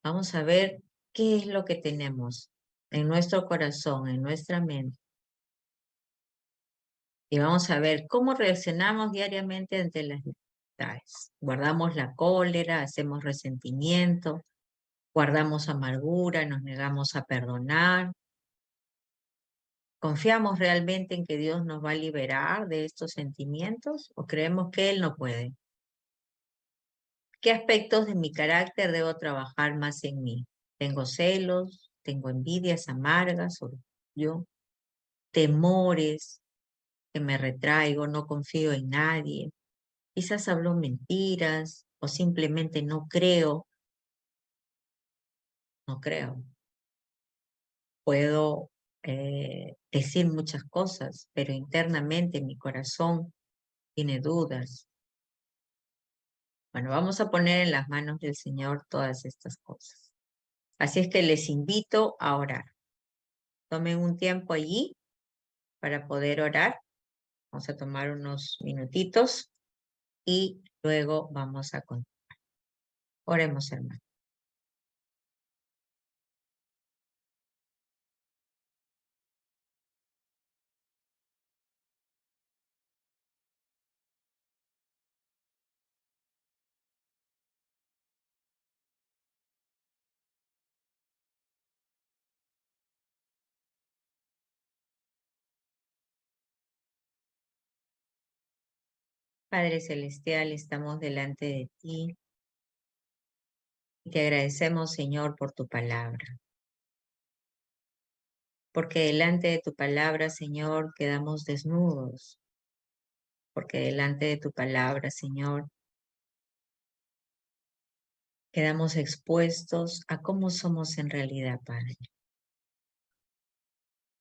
vamos a ver qué es lo que tenemos en nuestro corazón, en nuestra mente. Y vamos a ver cómo reaccionamos diariamente ante las dificultades. Guardamos la cólera, hacemos resentimiento, guardamos amargura, nos negamos a perdonar. ¿Confiamos realmente en que Dios nos va a liberar de estos sentimientos o creemos que Él no puede? ¿Qué aspectos de mi carácter debo trabajar más en mí? ¿Tengo celos? ¿Tengo envidias amargas? ¿Orgullo? ¿Temores? ¿Que me retraigo? ¿No confío en nadie? Quizás hablo mentiras o simplemente no creo. No creo. Puedo decir muchas cosas, pero internamente mi corazón tiene dudas. Bueno, vamos a poner en las manos del Señor todas estas cosas. Así es que les invito a orar. Tomen un tiempo allí para poder orar. Vamos a tomar unos minutitos y luego vamos a continuar. Oremos, hermanos. Padre Celestial, estamos delante de ti y te agradecemos, Señor, por tu palabra. Porque delante de tu palabra, Señor, quedamos desnudos. Porque delante de tu palabra, Señor, quedamos expuestos a cómo somos en realidad, Padre.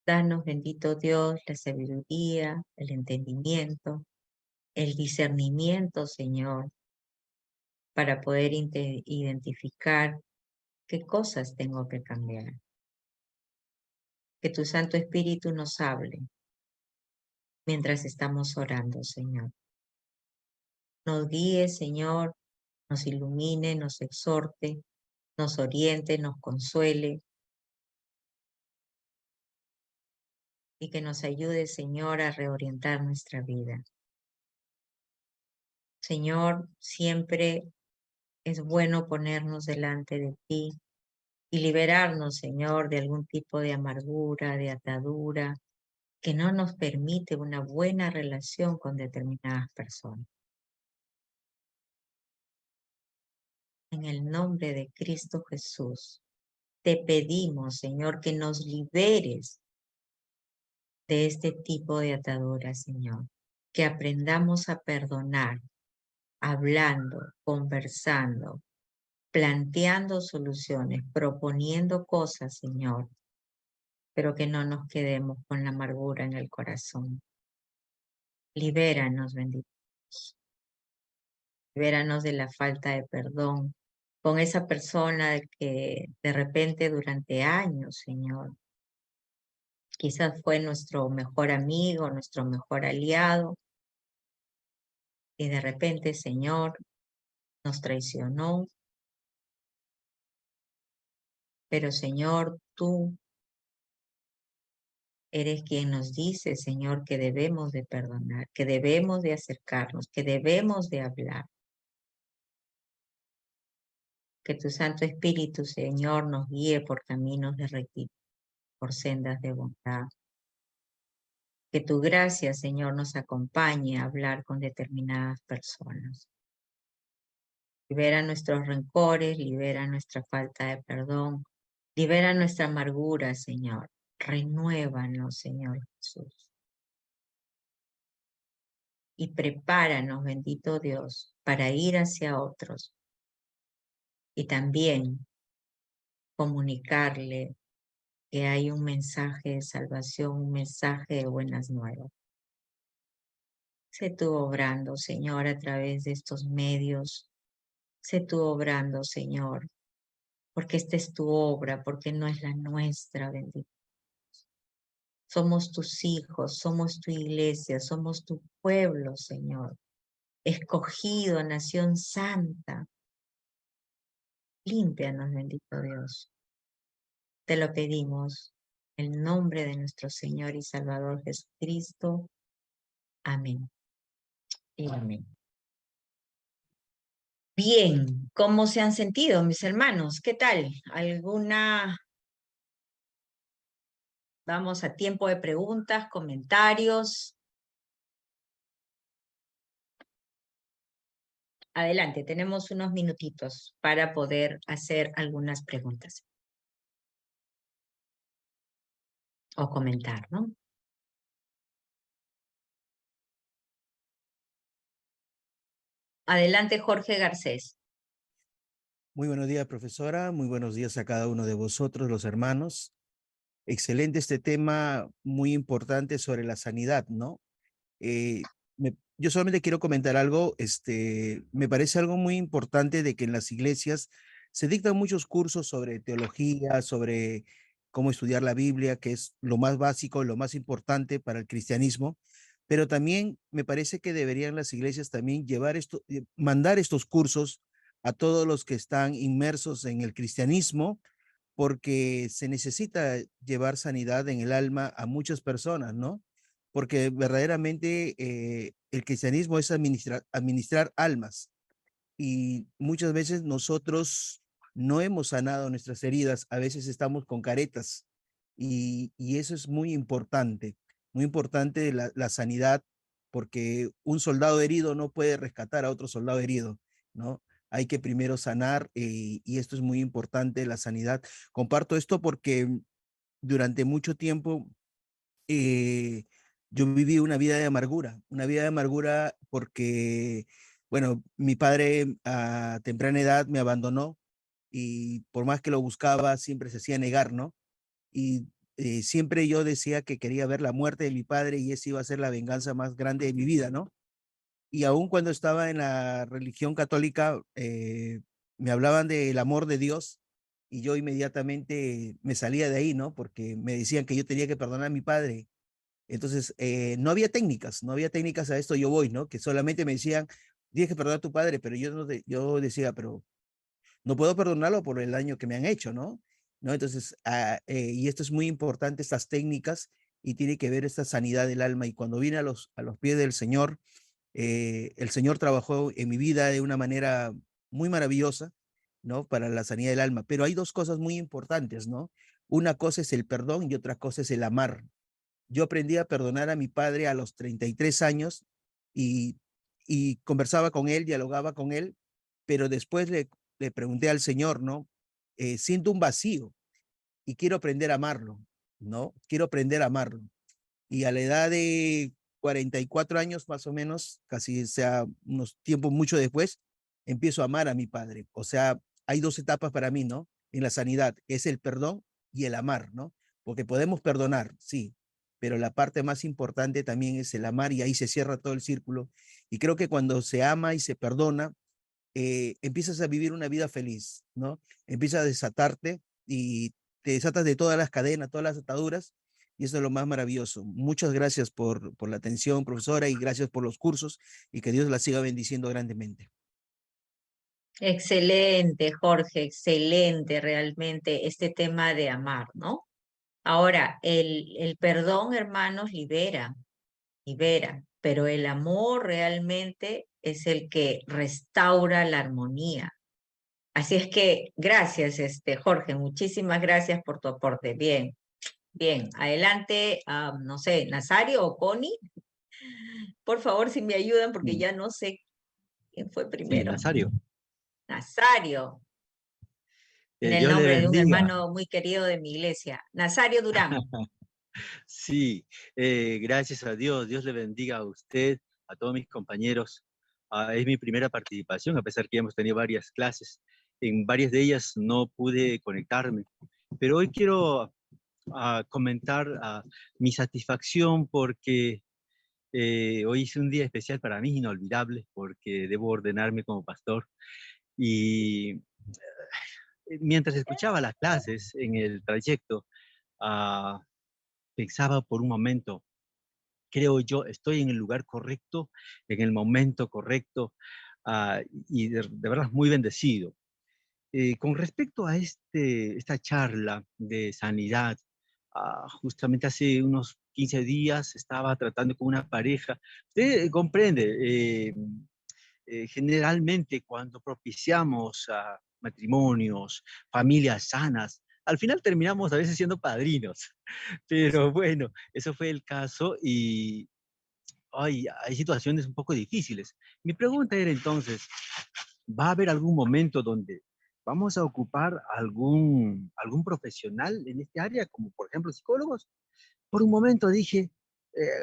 Danos, bendito Dios, la sabiduría, el entendimiento, el discernimiento, Señor, para poder identificar qué cosas tengo que cambiar. Que tu Santo Espíritu nos hable mientras estamos orando, Señor. Nos guíe, Señor, nos ilumine, nos exhorte, nos oriente, nos consuele y que nos ayude, Señor, a reorientar nuestra vida. Señor, siempre es bueno ponernos delante de ti y liberarnos, Señor, de algún tipo de amargura, de atadura, que no nos permite una buena relación con determinadas personas. En el nombre de Cristo Jesús, te pedimos, Señor, que nos liberes de este tipo de ataduras, Señor. Que aprendamos a perdonar, hablando, conversando, planteando soluciones, proponiendo cosas, Señor, pero que no nos quedemos con la amargura en el corazón. Libéranos, bendito Dios. Libéranos de la falta de perdón con esa persona que de repente durante años, Señor, quizás fue nuestro mejor amigo, nuestro mejor aliado, y de repente, Señor, nos traicionó. Pero, Señor, tú eres quien nos dice, Señor, que debemos de perdonar, que debemos de acercarnos, que debemos de hablar. Que tu Santo Espíritu, Señor, nos guíe por caminos de rectitud, por sendas de bondad. Que tu gracia, Señor, nos acompañe a hablar con determinadas personas. Libera nuestros rencores, libera nuestra falta de perdón, libera nuestra amargura, Señor. Renuévanos, Señor Jesús. Y prepáranos, bendito Dios, para ir hacia otros y también comunicarle que hay un mensaje de salvación, un mensaje de buenas nuevas. Sé tú obrando, Señor, a través de estos medios. Sé tú obrando, Señor, porque esta es tu obra, porque no es la nuestra, bendito. Somos tus hijos, somos tu iglesia, somos tu pueblo, Señor. Escogido, nación santa. Límpianos, bendito Dios. Te lo pedimos en el nombre de nuestro Señor y Salvador Jesucristo. Amén. Y amén. Bien, ¿cómo se han sentido, mis hermanos? ¿Qué tal? Vamos a tiempo de preguntas, comentarios. Adelante, tenemos unos minutitos para poder hacer algunas preguntas o comentar, ¿no? Adelante, Jorge Garcés. Muy buenos días, profesora. Muy buenos días a cada uno de vosotros, los hermanos. Excelente este tema, muy importante sobre la sanidad, ¿no? Yo solamente quiero comentar algo, me parece algo muy importante de que en las iglesias se dictan muchos cursos sobre teología, sobre cómo estudiar la Biblia, que es lo más básico, lo más importante para el cristianismo, pero también me parece que deberían las iglesias también mandar estos cursos a todos los que están inmersos en el cristianismo, porque se necesita llevar sanidad en el alma a muchas personas, ¿no? Porque verdaderamente el cristianismo es administrar almas y muchas veces nosotros no hemos sanado nuestras heridas, a veces estamos con caretas y eso es muy importante la sanidad, porque un soldado herido no puede rescatar a otro soldado herido, ¿no? Hay que primero sanar y esto es muy importante, la sanidad. Comparto esto porque durante mucho tiempo eh, yo viví una vida de amargura porque, bueno, mi padre a temprana edad me abandonó y por más que lo buscaba, siempre se hacía negar, ¿no? Y siempre yo decía que quería ver la muerte de mi padre y esa iba a ser la venganza más grande de mi vida, ¿no? Y aún cuando estaba en la religión católica, me hablaban del amor de Dios y yo inmediatamente me salía de ahí, ¿no? Porque me decían que yo tenía que perdonar a mi padre. Entonces, no había técnicas a esto, yo voy, ¿no? Que solamente me decían, tienes que perdonar a tu padre, pero yo, no yo decía, pero no puedo perdonarlo por el daño que me han hecho, ¿no? ¿No? Entonces, y esto es muy importante, estas técnicas, y tiene que ver esta sanidad del alma. Y cuando vine a los pies del Señor trabajó en mi vida de una manera muy maravillosa ¿no? Para la sanidad del alma. Pero hay dos cosas muy importantes, ¿no? Una cosa es el perdón y otra cosa es el amar. Yo aprendí a perdonar a mi padre a los 33 años y, y conversaba con él, dialogaba con él, pero después le pregunté al Señor, ¿no? Siento un vacío y quiero aprender a amarlo, ¿no? Quiero aprender a amarlo. Y a la edad de 44 años más o menos, casi sea unos tiempos mucho después, empiezo a amar a mi padre. O sea, hay dos etapas para mí, ¿no? En la sanidad, es el perdón y el amar, ¿no? Porque podemos perdonar, sí, pero la parte más importante también es el amar y ahí se cierra todo el círculo. Y creo que cuando se ama y se perdona, empiezas a vivir una vida feliz, ¿no? Empiezas a desatarte y te desatas de todas las cadenas, todas las ataduras, y eso es lo más maravilloso. Muchas gracias por la atención, profesora, y gracias por los cursos, y que Dios la siga bendiciendo grandemente. Excelente, Jorge, excelente realmente este tema de amar, ¿no? Ahora, el perdón, hermanos, libera, libera, pero el amor realmente es el que restaura la armonía. Así es que gracias, Jorge, muchísimas gracias por tu aporte. Bien, bien, adelante, no sé, Nazario o Connie, por favor, si me ayudan, porque Mm, ya no sé quién fue Sí, primero. Nazario. Nazario, en el Dios le nombre de un bendiga. hermano muy querido de mi iglesia, Nazario Durán. Sí, gracias a Dios. Dios le bendiga a usted, a todos mis compañeros. Es mi primera participación, a pesar que ya hemos tenido varias clases. En varias de ellas no pude conectarme, pero hoy quiero comentar mi satisfacción porque hoy es un día especial para mí, inolvidable, porque debo ordenarme como pastor. Y mientras escuchaba las clases en el trayecto, ah, pensaba por un momento, creo yo, estoy en el lugar correcto, en el momento correcto, y de verdad muy bendecido. Con respecto a esta charla de sanidad, justamente hace unos 15 días estaba tratando con una pareja. Usted comprende, generalmente cuando propiciamos matrimonios, familias sanas, al final terminamos a veces siendo padrinos. Pero bueno, eso fue el caso y hay situaciones un poco difíciles. Mi pregunta era entonces, ¿va a haber algún momento donde vamos a ocupar algún profesional en este área, como por ejemplo psicólogos? Por un momento dije,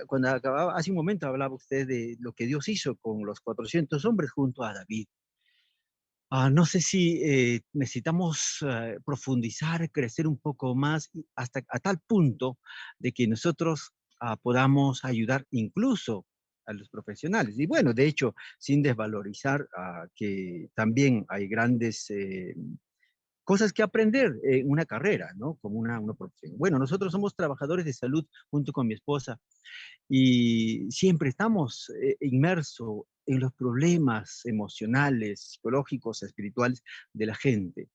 cuando acababa, hace un momento hablaba usted de lo que Dios hizo con los 400 hombres junto a David. No sé si necesitamos profundizar, crecer un poco más, hasta a tal punto de que nosotros podamos ayudar incluso a los profesionales. Y bueno, de hecho, sin desvalorizar que también hay grandes cosas que aprender en una carrera, ¿no? Como una profesión. Bueno, nosotros somos trabajadores de salud junto con mi esposa y siempre estamos inmersos en los problemas emocionales, psicológicos, espirituales de la gente.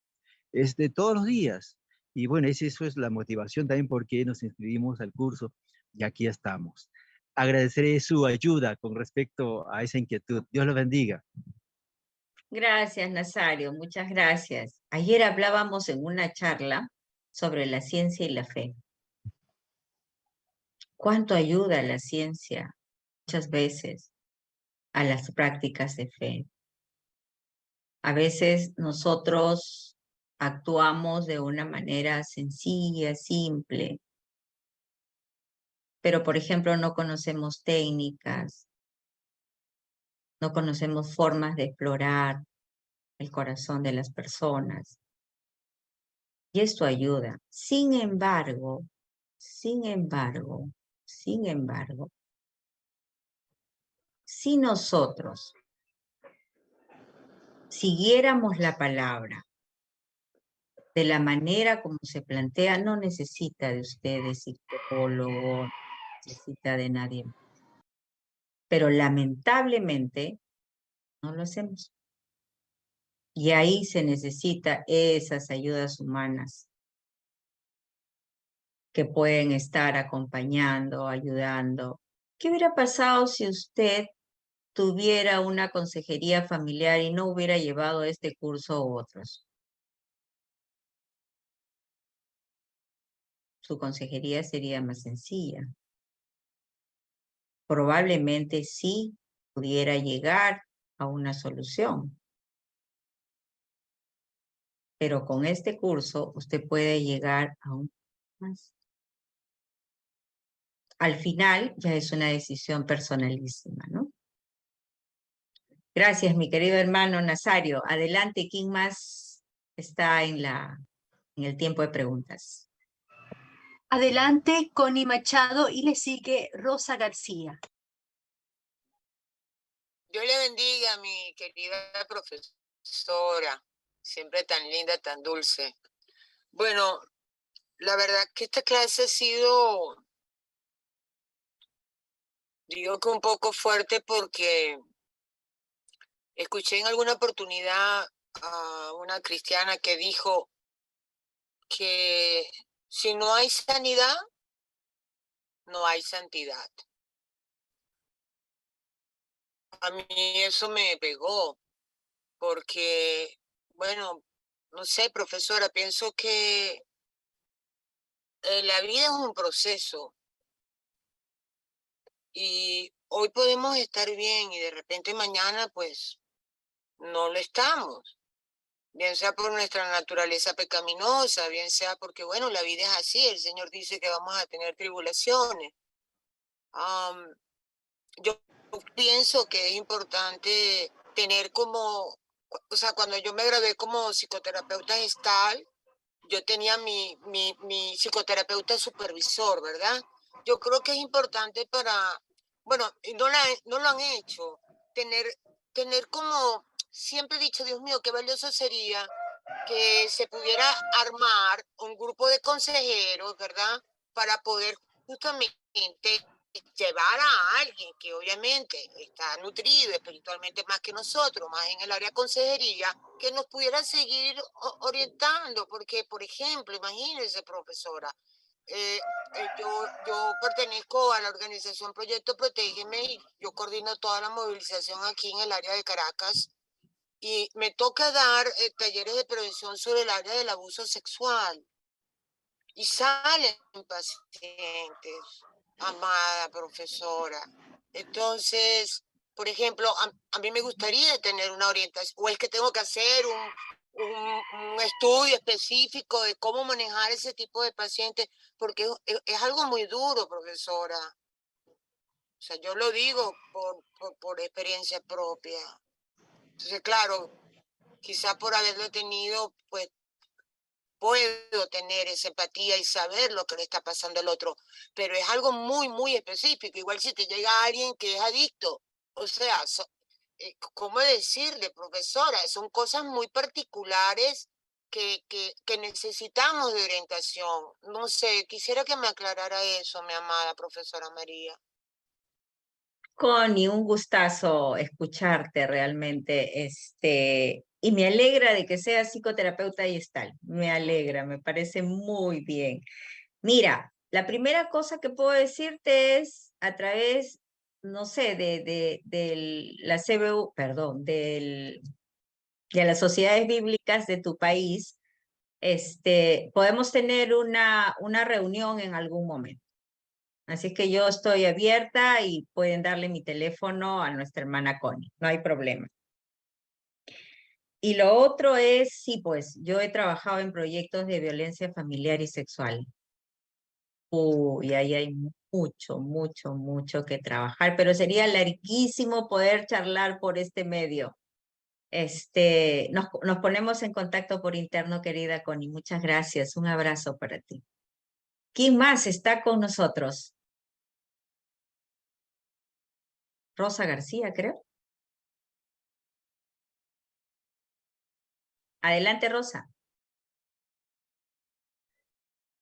Es de todos los días. Y bueno, eso es la motivación también por qué nos inscribimos al curso y aquí estamos. Agradeceré su ayuda con respecto a esa inquietud. Dios lo bendiga. Gracias, Nazario, muchas gracias. Ayer hablábamos en una charla sobre la ciencia y la fe. ¿Cuánto ayuda la ciencia muchas veces a las prácticas de fe? A veces nosotros actuamos de una manera sencilla, simple, pero por ejemplo no conocemos técnicas, no conocemos formas de explorar el corazón de las personas. Y esto ayuda. Sin embargo, si nosotros siguiéramos la palabra de la manera como se plantea, no necesita de ustedes psicólogo, necesita de nadie. Pero lamentablemente no lo hacemos. Y ahí se necesita esas ayudas humanas que pueden estar acompañando, ayudando. ¿Qué hubiera pasado si usted tuviera una consejería familiar y no hubiera llevado este curso u otros? su consejería sería más sencilla. Probablemente sí pudiera llegar a una solución. Pero con este curso usted puede llegar a un más. Al final ya es una decisión personalísima, ¿no? Gracias, mi querido hermano Nazario. Adelante, ¿quién más está en el tiempo de preguntas? Adelante, Connie Machado, y le sigue Rosa García. Dios le bendiga, mi querida profesora, siempre tan linda, tan dulce. Bueno, la verdad que esta clase ha sido, digo que un poco fuerte porque escuché en alguna oportunidad a una cristiana que dijo que si no hay sanidad, no hay santidad. A mí eso me pegó porque, bueno, no sé, profesora, pienso que la vida es un proceso y hoy podemos estar bien y de repente mañana pues no lo estamos, bien sea por nuestra naturaleza pecaminosa, bien sea porque bueno, la vida es así, el Señor dice que vamos a tener tribulaciones. Yo pienso que es importante tener como, o sea, cuando yo me gradué como psicoterapeuta gestal, yo tenía mi psicoterapeuta supervisor, ¿verdad? Yo creo que es importante para, bueno, no lo han hecho, tener como, siempre he dicho, Dios mío, qué valioso sería que se pudiera armar un grupo de consejeros, ¿verdad? Para poder justamente llevar a alguien que obviamente está nutrido espiritualmente más que nosotros, más en el área de consejería, que nos pudiera seguir orientando, porque, por ejemplo, imagínense, profesora, yo pertenezco a la organización Proyecto Protégeme y yo coordino toda la movilización aquí en el área de Caracas y me toca dar talleres de prevención sobre el área del abuso sexual y salen pacientes, amada profesora. Entonces, por ejemplo, a mí me gustaría tener una orientación, o es que tengo que hacer un estudio específico de cómo manejar ese tipo de pacientes, porque es algo muy duro, profesora. O sea, yo lo digo por experiencia propia. Entonces, claro, quizá por haberlo tenido, pues puedo tener esa empatía y saber lo que le está pasando al otro, pero es algo muy, muy específico. Igual si te llega alguien que es adicto, o sea, ¿cómo decirle, profesora? Son cosas muy particulares que necesitamos de orientación. No sé, quisiera que me aclarara eso, mi amada profesora María. Connie, un gustazo escucharte realmente, y me alegra de que seas psicoterapeuta gestal, me alegra, me parece muy bien. Mira, la primera cosa que puedo decirte es a través, no sé, de la CBU, perdón, de las sociedades bíblicas de tu país, podemos tener una reunión en algún momento. Así que yo estoy abierta y pueden darle mi teléfono a nuestra hermana Connie, no hay problema. Y lo otro es, sí, pues yo he trabajado en proyectos de violencia familiar y sexual. Uy, ahí hay mucho, mucho, mucho que trabajar, pero sería larguísimo poder charlar por este medio. Nos ponemos en contacto por interno, querida Connie. Muchas gracias. Un abrazo para ti. ¿Quién más está con nosotros? Rosa García, creo. Adelante, Rosa.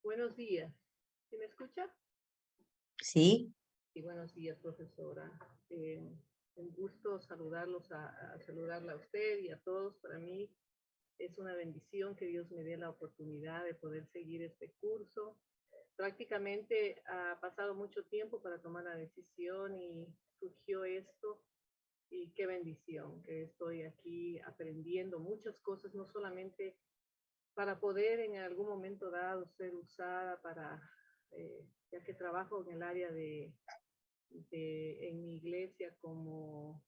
Buenos días. ¿Sí me escucha? Sí. Sí, buenos días, profesora. Un gusto saludarla a usted y a todos. Para mí es una bendición que Dios me dé la oportunidad de poder seguir este curso. Prácticamente ha pasado mucho tiempo para tomar la decisión y surgió esto. Y qué bendición que estoy aquí aprendiendo muchas cosas, no solamente para poder en algún momento dado ser usada para ya que trabajo en el área en mi iglesia como,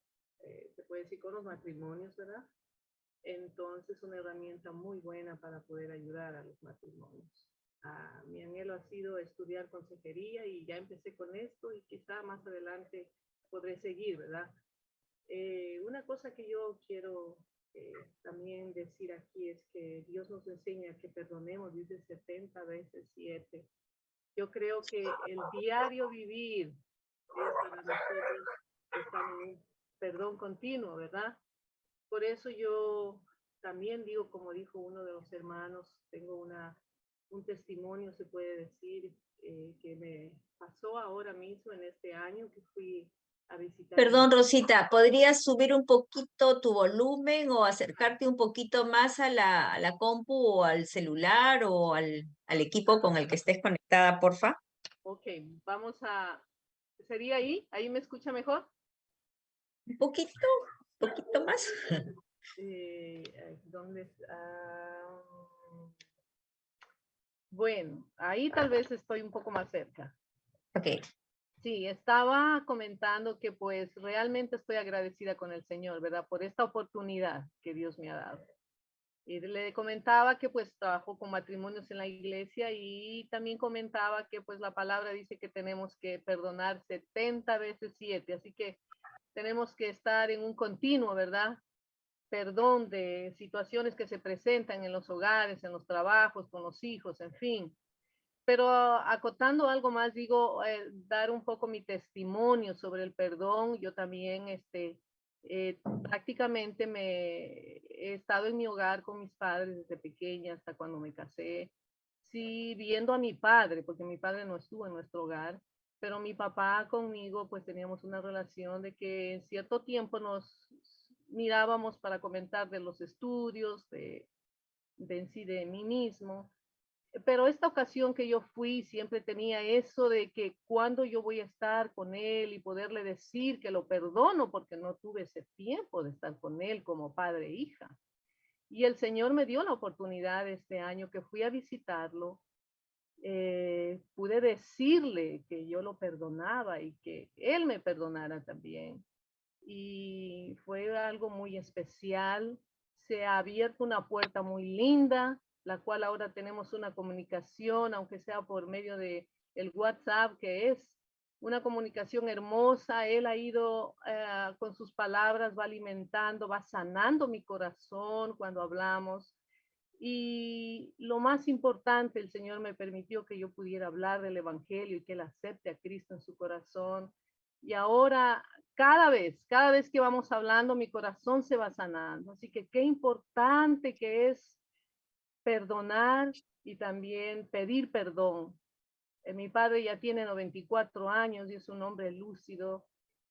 se puede decir, con los matrimonios, ¿verdad? Entonces, una herramienta muy buena para poder ayudar a los matrimonios. Mi anhelo ha sido estudiar consejería y ya empecé con esto y quizá más adelante podré seguir, ¿verdad? Una cosa que yo quiero también decir aquí es que Dios nos enseña que perdonemos, dice 70 veces 7. Yo creo que el diario vivir es para nosotros estar en un perdón continuo, ¿verdad? Por eso yo también digo, como dijo uno de los hermanos, tengo un testimonio, se puede decir, que me pasó ahora mismo en este año que fui a visitar. Perdón, Rosita, ¿podrías subir un poquito tu volumen o acercarte un poquito más a la compu o al celular o al equipo con el que estés conectada, porfa? Ok, vamos a... ¿Sería ahí? ¿Ahí me escucha mejor? Un poquito más. ¿Dónde está? Bueno, ahí tal vez estoy un poco más cerca. Ok. Sí, estaba comentando que pues realmente estoy agradecida con el Señor, ¿verdad? Por esta oportunidad que Dios me ha dado. Y le comentaba que pues trabajo con matrimonios en la iglesia y también comentaba que pues la palabra dice que tenemos que perdonar 70 veces 7, así que tenemos que estar en un continuo, ¿verdad? Perdón de situaciones que se presentan en los hogares, en los trabajos, con los hijos, en fin. Pero acotando algo más, digo, dar un poco mi testimonio sobre el perdón. Yo también, prácticamente he estado en mi hogar con mis padres desde pequeña hasta cuando me casé. Sí, viendo a mi padre, porque mi padre no estuvo en nuestro hogar, pero mi papá conmigo, pues teníamos una relación de que en cierto tiempo nos mirábamos para comentar de los estudios, en sí de mí mismo. Pero esta ocasión que yo fui siempre tenía eso de que cuando yo voy a estar con él y poderle decir que lo perdono porque no tuve ese tiempo de estar con él como padre e hija. Y el Señor me dio la oportunidad este año que fui a visitarlo. Pude decirle que yo lo perdonaba y que él me perdonara también. Y fue algo muy especial. Se ha abierto una puerta muy linda, la cual ahora tenemos una comunicación, aunque sea por medio de el WhatsApp, que es una comunicación hermosa. Él ha ido con sus palabras, va alimentando, va sanando mi corazón cuando hablamos. Y lo más importante, el Señor me permitió que yo pudiera hablar del Evangelio y que él acepte a Cristo en su corazón. Y ahora, cada vez que vamos hablando, mi corazón se va sanando. Así que qué importante que es perdonar y también pedir perdón. Mi padre ya tiene 94 años y es un hombre lúcido.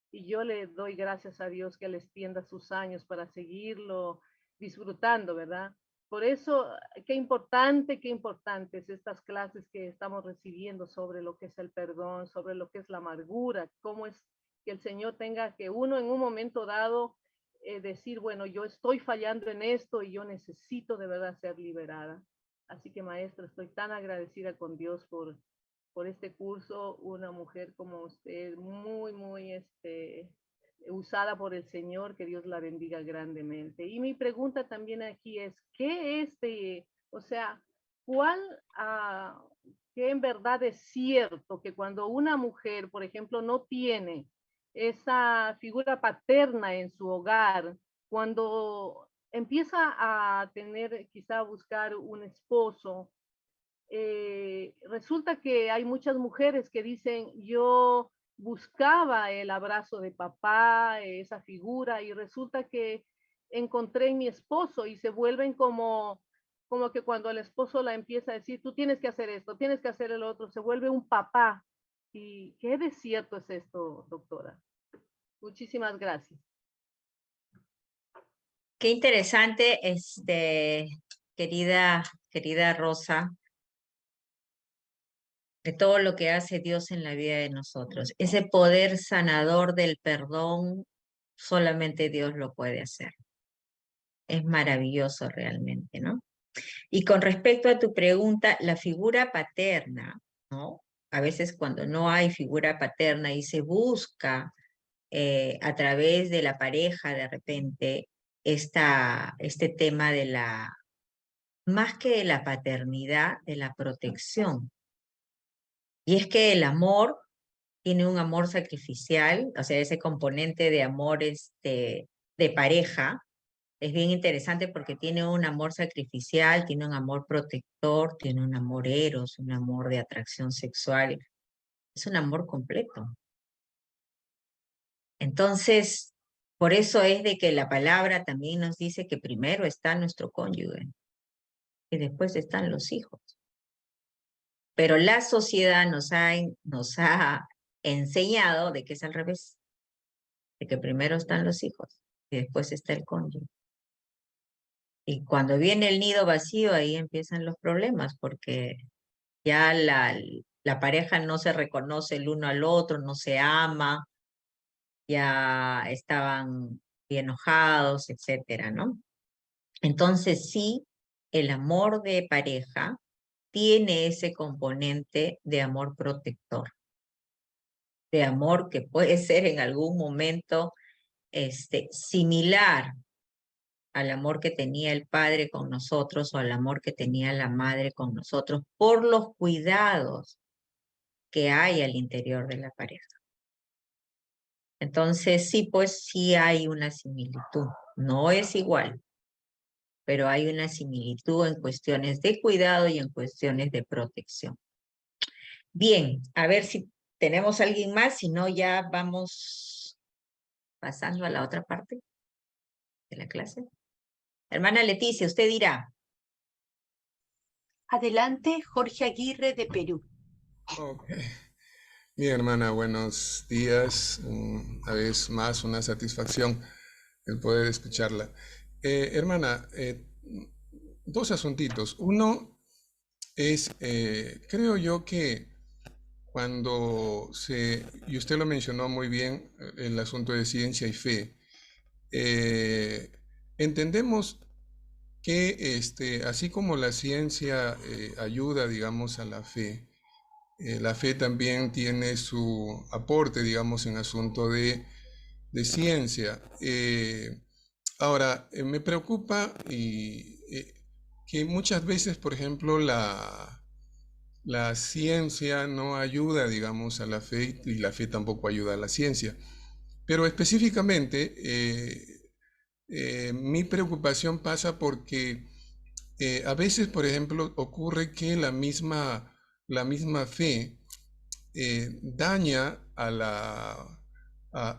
Y yo le doy gracias a Dios que le extienda sus años para seguirlo disfrutando, ¿verdad? Por eso, qué importantes estas clases que estamos recibiendo sobre lo que es el perdón, sobre lo que es la amargura, cómo es que el Señor tenga que uno en un momento dado decir, bueno, yo estoy fallando en esto y yo necesito de verdad ser liberada. Así que, maestra, estoy tan agradecida con Dios por este curso, una mujer como usted, muy usada por el Señor, que Dios la bendiga grandemente. Y mi pregunta también aquí es, ¿qué es o sea, cuál, qué en verdad es cierto que cuando una mujer, por ejemplo, no tiene esa figura paterna en su hogar, cuando empieza a tener, quizá a buscar un esposo, resulta que hay muchas mujeres que dicen, yo buscaba el abrazo de papá, esa figura, y resulta que encontré en mi esposo y se vuelven como que cuando el esposo la empieza a decir, tú tienes que hacer esto, tienes que hacer el otro, se vuelve un papá. ¿Y qué de cierto es esto, doctora? Muchísimas gracias. Qué interesante, querida Rosa, de todo lo que hace Dios en la vida de nosotros. Ese poder sanador del perdón, solamente Dios lo puede hacer. Es maravilloso realmente, ¿no? Y con respecto a tu pregunta, la figura paterna, ¿no? a veces cuando no hay figura paterna y se busca a través de la pareja de repente este tema de la, más que de la paternidad, de la protección. Y es que el amor tiene un amor sacrificial, o sea, ese componente de amor de pareja, es bien interesante porque tiene un amor sacrificial, tiene un amor protector, tiene un amor eros, un amor de atracción sexual. Es un amor completo. Entonces, por eso es de que la palabra también nos dice que primero está nuestro cónyuge y después están los hijos. Pero la sociedad nos ha enseñado de que es al revés, de que primero están los hijos y después está el cónyuge. Y cuando viene el nido vacío, ahí empiezan los problemas, porque ya la pareja no se reconoce el uno al otro, no se ama, ya estaban enojados, etcétera, ¿no? Entonces sí, el amor de pareja tiene ese componente de amor protector, de amor que puede ser en algún momento similar al amor que tenía el padre con nosotros o al amor que tenía la madre con nosotros por los cuidados que hay al interior de la pareja. Entonces sí, pues sí hay una similitud. No es igual, pero hay una similitud en cuestiones de cuidado y en cuestiones de protección. Bien, a ver si tenemos a alguien más, si no ya vamos pasando a la otra parte de la clase. Hermana Leticia, usted dirá. Adelante, Jorge Aguirre de Perú. Ok. Bien, hermana, buenos días. Una vez más, una satisfacción el poder escucharla. Hermana, dos asuntitos. Uno es, creo yo que y usted lo mencionó muy bien, el asunto de ciencia y fe, entendemos que así como la ciencia ayuda, digamos, a la fe también tiene su aporte, digamos, en asunto de ciencia. Ahora, me preocupa que muchas veces, por ejemplo, la ciencia no ayuda, digamos, a la fe y la fe tampoco ayuda a la ciencia. Pero específicamente, mi preocupación pasa porque a veces, por ejemplo, ocurre que la misma fe daña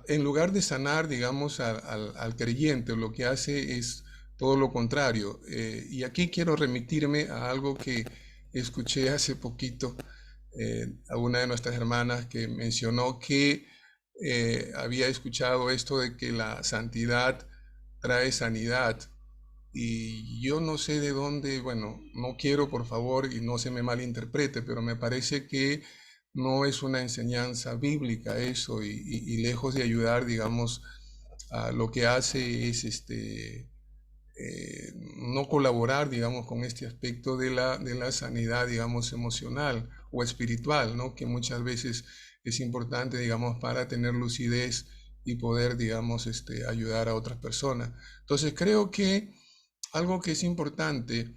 en lugar de sanar, digamos, al creyente, lo que hace es todo lo contrario. Y aquí quiero remitirme a algo que escuché hace poquito a una de nuestras hermanas que mencionó que había escuchado esto de que la santidad trae sanidad. Y yo no sé de dónde, bueno, no quiero por favor y no se me malinterprete, pero me parece que no es una enseñanza bíblica eso y lejos de ayudar, digamos, lo que hace es no colaborar, digamos, con este aspecto de la sanidad, digamos, emocional o espiritual, ¿no? Que muchas veces es importante, digamos, para tener lucidez y poder, digamos, ayudar a otras personas. Entonces creo que algo que es importante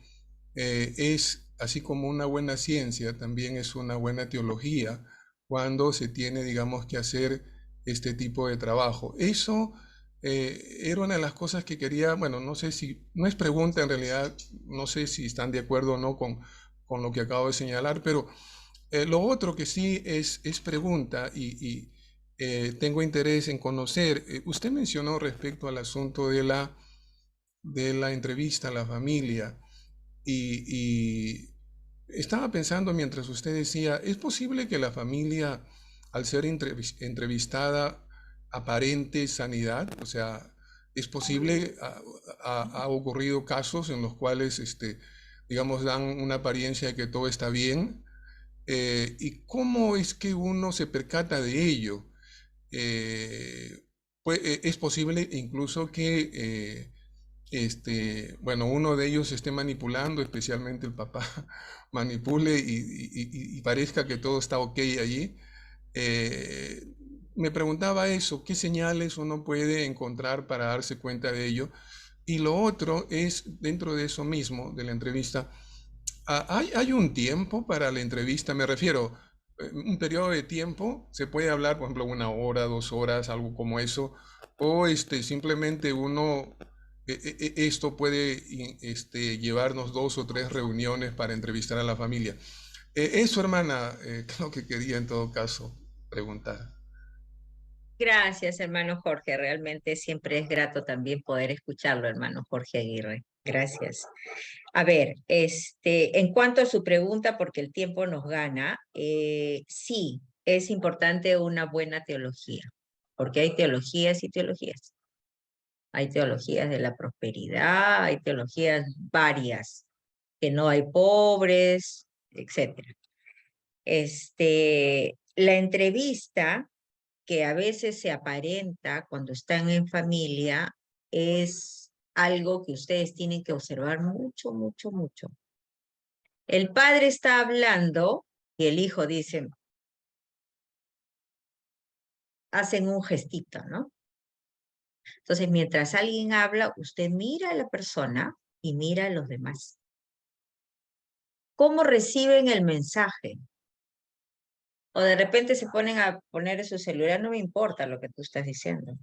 es, así como una buena ciencia, también es una buena teología cuando se tiene, digamos, que hacer este tipo de trabajo. Eso era una de las cosas que quería, bueno, no sé si, no es pregunta en realidad, no sé si están de acuerdo o no con lo que acabo de señalar, pero lo otro que sí es pregunta y tengo interés en conocer. Usted mencionó respecto al asunto de la entrevista a la familia y estaba pensando mientras usted decía, ¿es posible que la familia, al ser entrevistada, aparente sanidad? O sea, ¿es posible, ha ocurrido casos en los cuales, digamos, dan una apariencia de que todo está bien? ¿Y cómo es que uno se percata de ello? Pues, es posible incluso que bueno, uno de ellos esté manipulando, especialmente el papá manipule y parezca que todo está ok allí. Me preguntaba eso, ¿qué señales uno puede encontrar para darse cuenta de ello? Y lo otro es, dentro de eso mismo, de la entrevista, ¿hay un tiempo para la entrevista? Me refiero, un periodo de tiempo, se puede hablar, por ejemplo, 1 hora, 2 horas, algo como eso, o simplemente uno, esto puede llevarnos 2 o 3 reuniones para entrevistar a la familia. Eso, hermana, es lo que quería en todo caso preguntar. Gracias, hermano Jorge. Realmente siempre es grato también poder escucharlo, hermano Jorge Aguirre. Gracias. A ver, en cuanto a su pregunta, porque el tiempo nos gana, sí, es importante una buena teología, porque hay teologías y teologías. Hay teologías de la prosperidad, hay teologías varias, que no hay pobres, etc. La entrevista que a veces se aparenta cuando están en familia es algo que ustedes tienen que observar mucho, mucho, mucho. El padre está hablando y el hijo dice, hacen un gestito, ¿no? Entonces, mientras alguien habla, usted mira a la persona y mira a los demás. ¿Cómo reciben el mensaje? O de repente se ponen a poner en su celular, no me importa lo que tú estás diciendo.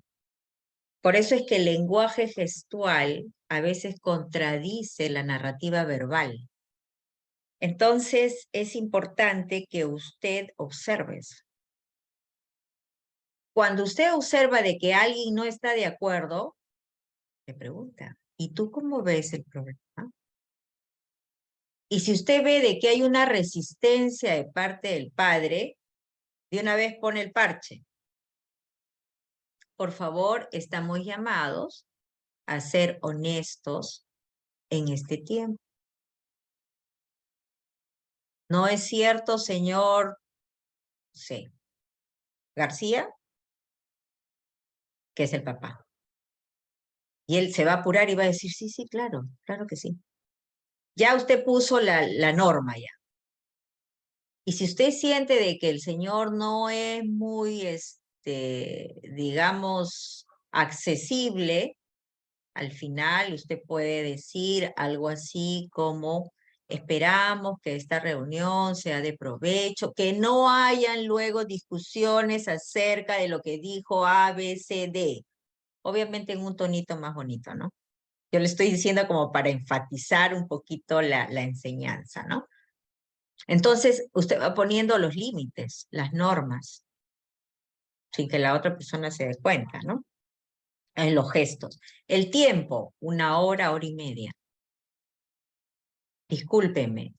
Por eso es que el lenguaje gestual a veces contradice la narrativa verbal. Entonces, es importante que usted observe eso. Cuando usted observa de que alguien no está de acuerdo, le pregunta, ¿y tú cómo ves el problema? Y si usted ve de que hay una resistencia de parte del padre, de una vez pone el parche. Por favor, estamos llamados a ser honestos en este tiempo. ¿No es cierto, señor García? Que es el papá. Y él se va a apurar y va a decir, sí, sí, claro, claro que sí. Ya usted puso la norma ya. Y si usted siente de que el señor no es muy, digamos, accesible, al final usted puede decir algo así como, esperamos que esta reunión sea de provecho, que no hayan luego discusiones acerca de lo que dijo A, B, C, D. Obviamente en un tonito más bonito, ¿no? Yo le estoy diciendo como para enfatizar un poquito la enseñanza, ¿no? Entonces, usted va poniendo los límites, las normas, sin que la otra persona se dé cuenta, ¿no? En los gestos. El tiempo, 1 hora, 1 hora y media. Discúlpeme.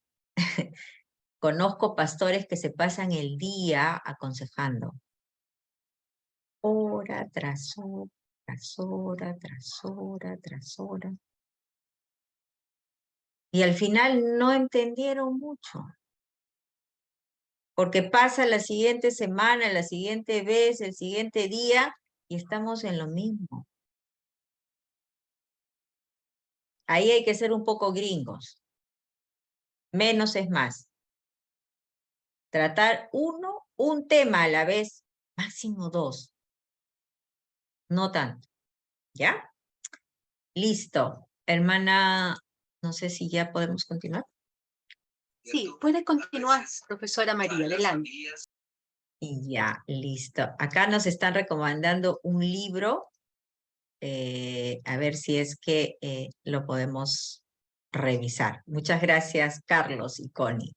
Conozco pastores que se pasan el día aconsejando. Hora tras hora, tras hora, tras hora, tras hora. Y al final no entendieron mucho. Porque pasa la siguiente semana, la siguiente vez, el siguiente día, y estamos en lo mismo. Ahí hay que ser un poco gringos. Menos es más. Tratar un tema a la vez, máximo 2. No tanto. ¿Ya? Listo. Hermana, no sé si ya podemos continuar. Sí, puede continuar, profesora María, adelante. Y ya, listo. Acá nos están recomendando un libro. A ver si es que lo podemos revisar. Muchas gracias, Carlos y Connie.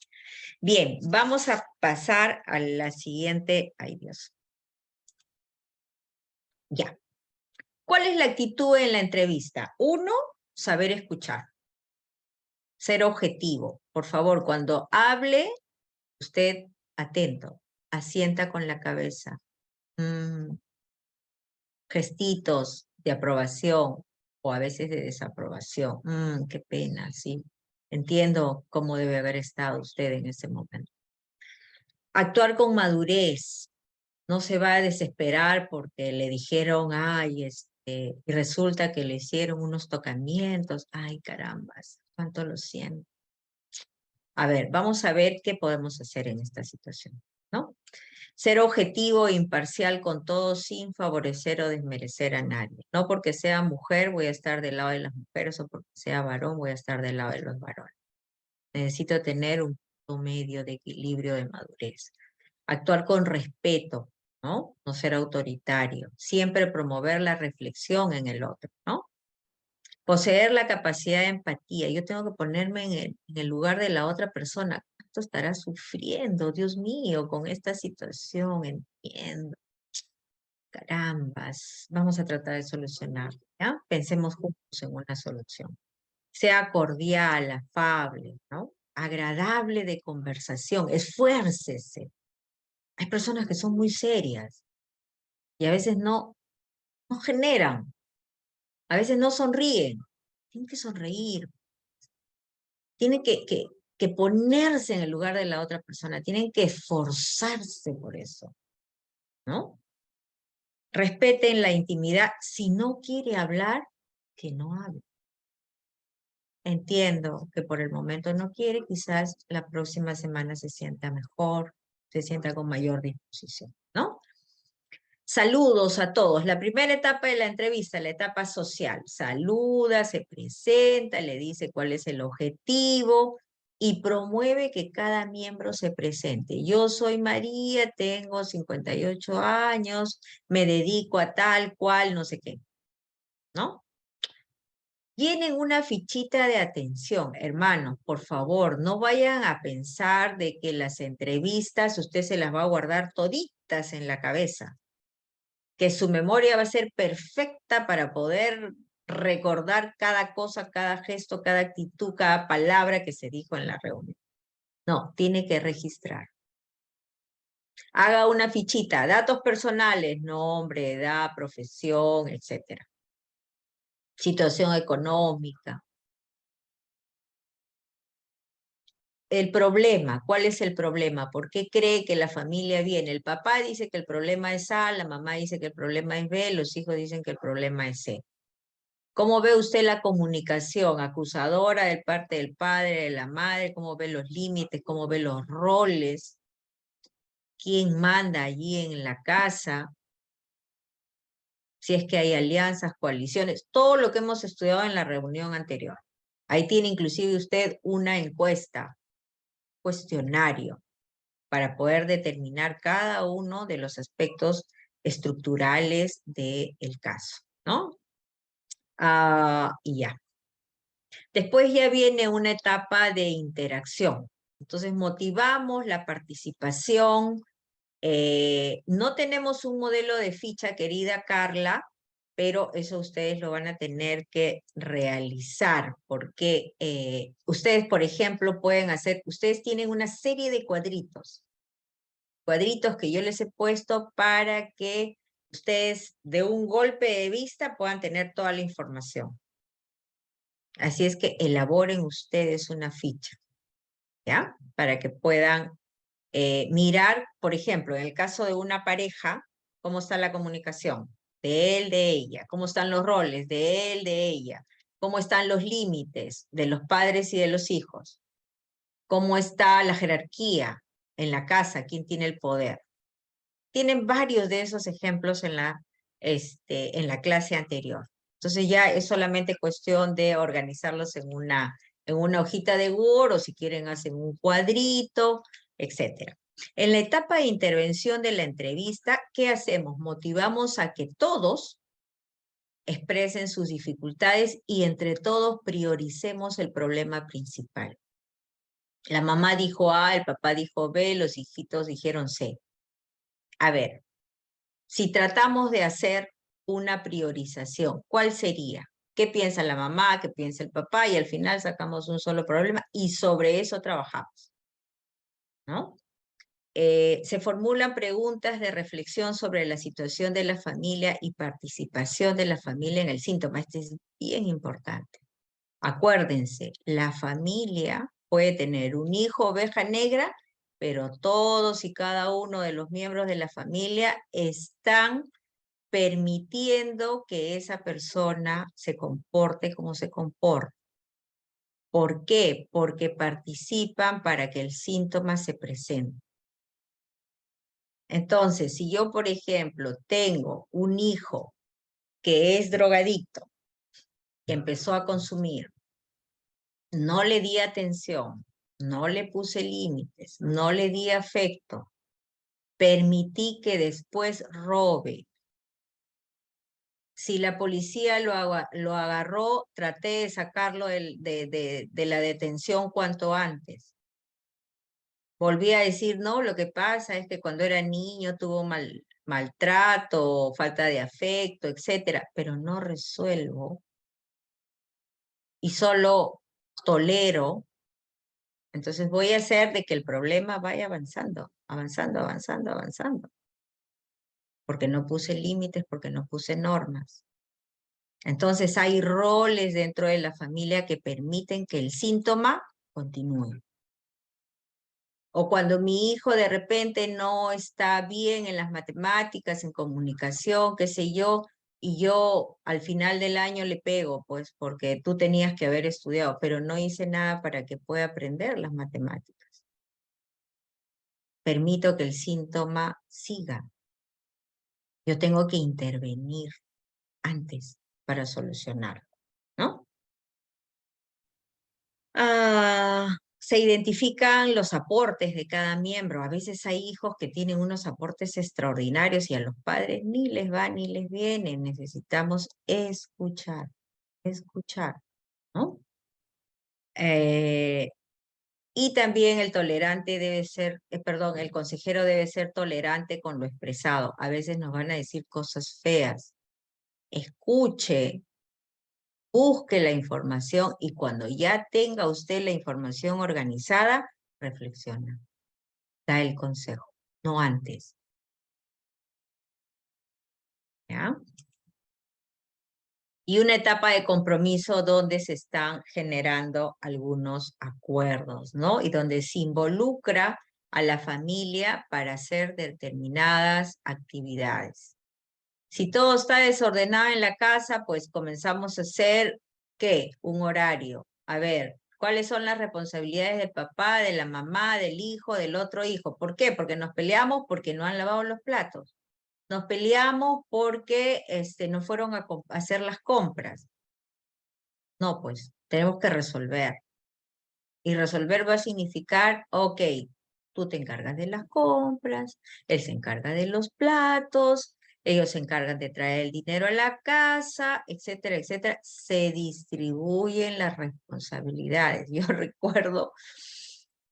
Bien, vamos a pasar a la siguiente. Ay, Dios. Ya. ¿Cuál es la actitud en la entrevista? 1, saber escuchar. Ser objetivo. Por favor, cuando hable, usted atento. Asienta con la cabeza. Gestitos de aprobación o a veces de desaprobación. Qué pena, sí. Entiendo cómo debe haber estado usted en ese momento. Actuar con madurez. No se va a desesperar porque le dijeron, ay, y resulta que le hicieron unos tocamientos. Ay, carambas, cuánto lo siento. A ver, vamos a ver qué podemos hacer en esta situación, ¿no? Ser objetivo e imparcial con todos sin favorecer o desmerecer a nadie. No porque sea mujer voy a estar del lado de las mujeres o porque sea varón voy a estar del lado de los varones. Necesito tener un punto medio de equilibrio, de madurez. Actuar con respeto, ¿no? No ser autoritario. Siempre promover la reflexión en el otro, ¿no? Poseer la capacidad de empatía. Yo tengo que ponerme en el lugar de la otra persona. ¿Cuánto estará sufriendo, Dios mío, con esta situación? Entiendo. Carambas. Vamos a tratar de solucionar, ¿ya? Pensemos juntos en una solución. Sea cordial, afable, ¿no? Agradable de conversación. Esfuércese. Hay personas que son muy serias y a veces no generan, a veces no sonríen. Tienen que sonreír. Tienen que ponerse en el lugar de la otra persona, tienen que esforzarse por eso, ¿no? Respeten la intimidad. Si no quiere hablar, que no hable. Entiendo que por el momento no quiere, quizás la próxima semana se sienta mejor, se sienta con mayor disposición, ¿no? Saludos a todos. La primera etapa de la entrevista, la etapa social. Saluda, se presenta, le dice cuál es el objetivo y promueve que cada miembro se presente. Yo soy María, tengo 58 años, me dedico a tal cual, no sé qué, ¿no? Tienen una fichita de atención, hermanos, por favor, no vayan a pensar de que las entrevistas usted se las va a guardar toditas en la cabeza, que su memoria va a ser perfecta para poder recordar cada cosa, cada gesto, cada actitud, cada palabra que se dijo en la reunión. No, tiene que registrar. Haga una fichita, datos personales, nombre, edad, profesión, etc. Situación económica. El problema, ¿cuál es el problema? ¿Por qué cree que la familia viene? El papá dice que el problema es A, la mamá dice que el problema es B, los hijos dicen que el problema es C. ¿Cómo ve usted la comunicación acusadora de parte del padre, de la madre? ¿Cómo ve los límites? ¿Cómo ve los roles? ¿Quién manda allí en la casa? Si es que hay alianzas, coaliciones, todo lo que hemos estudiado en la reunión anterior. Ahí tiene inclusive usted una encuesta, cuestionario, para poder determinar cada uno de los aspectos estructurales del caso, ¿no? Y ya. Después ya viene una etapa de interacción. Entonces motivamos la participación. No tenemos un modelo de ficha, querida Carla, pero eso ustedes lo van a tener que realizar, porque ustedes, por ejemplo, pueden hacer, ustedes tienen una serie de cuadritos que yo les he puesto para que ustedes de un golpe de vista puedan tener toda la información. Así es que elaboren ustedes una ficha, ¿ya? Para que puedan mirar, por ejemplo, en el caso de una pareja, cómo está la comunicación de él, de ella, cómo están los roles de él, de ella, cómo están los límites de los padres y de los hijos, cómo está la jerarquía en la casa, quién tiene el poder. Tienen varios de esos ejemplos en la clase anterior. Entonces ya es solamente cuestión de organizarlos en una hojita de Word o si quieren hacen un cuadrito, etc. En la etapa de intervención de la entrevista, ¿qué hacemos? Motivamos a que todos expresen sus dificultades y entre todos prioricemos el problema principal. La mamá dijo A, el papá dijo B, los hijitos dijeron C. A ver, si tratamos de hacer una priorización, ¿cuál sería? ¿Qué piensa la mamá? ¿Qué piensa el papá? Y al final sacamos un solo problema y sobre eso trabajamos, ¿no? Se formulan preguntas de reflexión sobre la situación de la familia y participación de la familia en el síntoma. Este es bien importante. Acuérdense, la familia puede tener un hijo oveja negra, pero todos y cada uno de los miembros de la familia están permitiendo que esa persona se comporte como se comporta. ¿Por qué? Porque participan para que el síntoma se presente. Entonces, si yo, por ejemplo, tengo un hijo que es drogadicto, que empezó a consumir, no le di atención, no le puse límites, no le di afecto, permití que después robe. Si la policía lo agarró, traté de sacarlo de la detención cuanto antes. Volví a decir, no, lo que pasa es que cuando era niño tuvo maltrato, falta de afecto, etcétera, pero no resuelvo y solo tolero. Entonces voy a hacer de que el problema vaya avanzando, avanzando, avanzando, avanzando. Porque no puse límites, porque no puse normas. Entonces hay roles dentro de la familia que permiten que el síntoma continúe. O cuando mi hijo de repente no está bien en las matemáticas, en comunicación, qué sé yo, y yo al final del año le pego, pues porque tú tenías que haber estudiado, pero no hice nada para que pueda aprender las matemáticas. Permito que el síntoma siga. Yo tengo que intervenir antes para solucionarlo, ¿no? Se identifican los aportes de cada miembro. A veces hay hijos que tienen unos aportes extraordinarios y a los padres ni les va ni les viene. Necesitamos escuchar, ¿no? Y también el tolerante debe ser, el consejero debe ser tolerante con lo expresado. A veces nos van a decir cosas feas. Escuche, busque la información y cuando ya tenga usted la información organizada, reflexiona, da el consejo, no antes. ¿Ya? Y una etapa de compromiso donde se están generando algunos acuerdos, ¿no? Y donde se involucra a la familia para hacer determinadas actividades. Si todo está desordenado en la casa, pues comenzamos a hacer, ¿qué? Un horario. A ver, ¿cuáles son las responsabilidades del papá, de la mamá, del hijo, del otro hijo? ¿Por qué? Porque nos peleamos porque no han lavado los platos. Nos peleamos porque no fueron a hacer las compras. No, pues, tenemos que resolver. Y resolver va a significar, ok, tú te encargas de las compras, él se encarga de los platos, ellos se encargan de traer el dinero a la casa, etcétera, etcétera. Se distribuyen las responsabilidades. Yo recuerdo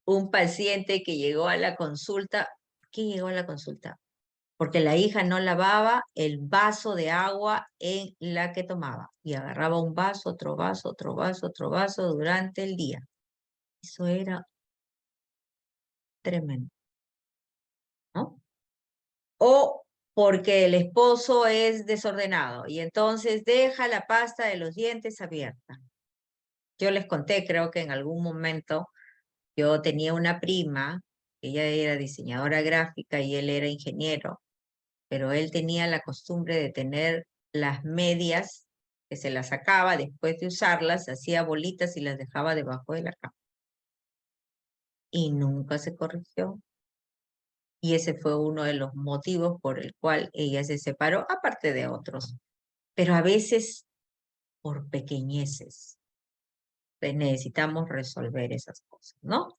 un paciente que llegó a la consulta. ¿Por qué llegó a la consulta? Porque la hija no lavaba el vaso de agua en la que tomaba. Y agarraba un vaso, otro vaso, otro vaso, otro vaso durante el día. Eso era tremendo, ¿no? O porque el esposo es desordenado y entonces deja la pasta de los dientes abierta. Yo les conté, creo que en algún momento, yo tenía una prima, ella era diseñadora gráfica y él era ingeniero, pero él tenía la costumbre de tener las medias que se las sacaba después de usarlas, hacía bolitas y las dejaba debajo de la cama. Y nunca se corrigió. Y ese fue uno de los motivos por el cual ella se separó, aparte de otros. Pero a veces por pequeñeces necesitamos resolver esas cosas, ¿no?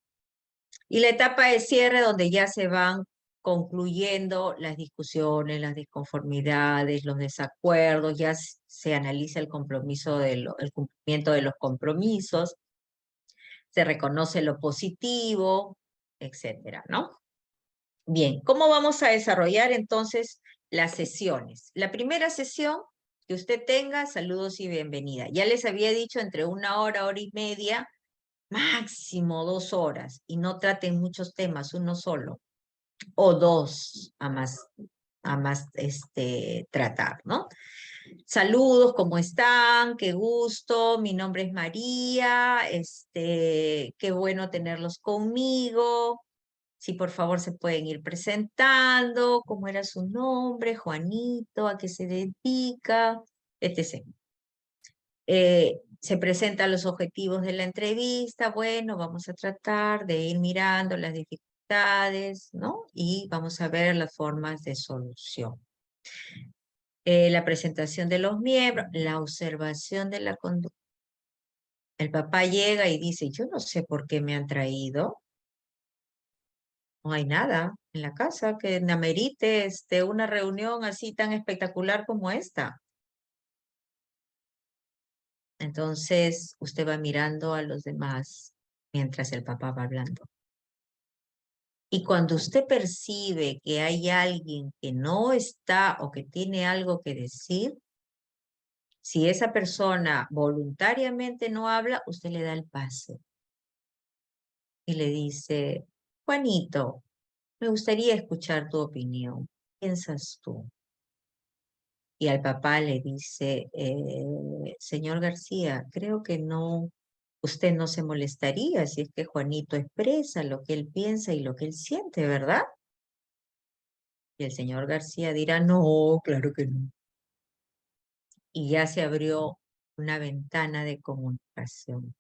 Y la etapa de cierre donde ya se van concluyendo las discusiones, las disconformidades, los desacuerdos, ya se analiza el compromiso el cumplimiento de los compromisos, se reconoce lo positivo, etcétera, ¿no? Bien, ¿cómo vamos a desarrollar entonces las sesiones? La primera sesión que usted tenga, saludos y bienvenida. Ya les había dicho entre 1 hora, hora y media, máximo 2 horas, y no traten muchos temas, uno solo, o dos a más tratar, ¿no? Saludos, ¿cómo están? Qué gusto, mi nombre es María, qué bueno tenerlos conmigo. Si por favor se pueden ir presentando, cómo era su nombre, Juanito, a qué se dedica, etc. Se presentan los objetivos de la entrevista. Bueno, vamos a tratar de ir mirando las dificultades, ¿no? Y vamos a ver las formas de solución. La presentación de los miembros, la observación de la conducta. El papá llega y dice, yo no sé por qué me han traído. No hay nada en la casa que amerite una reunión así tan espectacular como esta. Entonces, usted va mirando a los demás mientras el papá va hablando. Y cuando usted percibe que hay alguien que no está o que tiene algo que decir, si esa persona voluntariamente no habla, usted le da el pase. Y le dice, Juanito, me gustaría escuchar tu opinión. ¿Qué piensas tú? Y al papá le dice, señor García, creo que no, usted no se molestaría si es que Juanito expresa lo que él piensa y lo que él siente, ¿verdad? Y el señor García dirá, no, claro que no. Y ya se abrió una ventana de comunicación.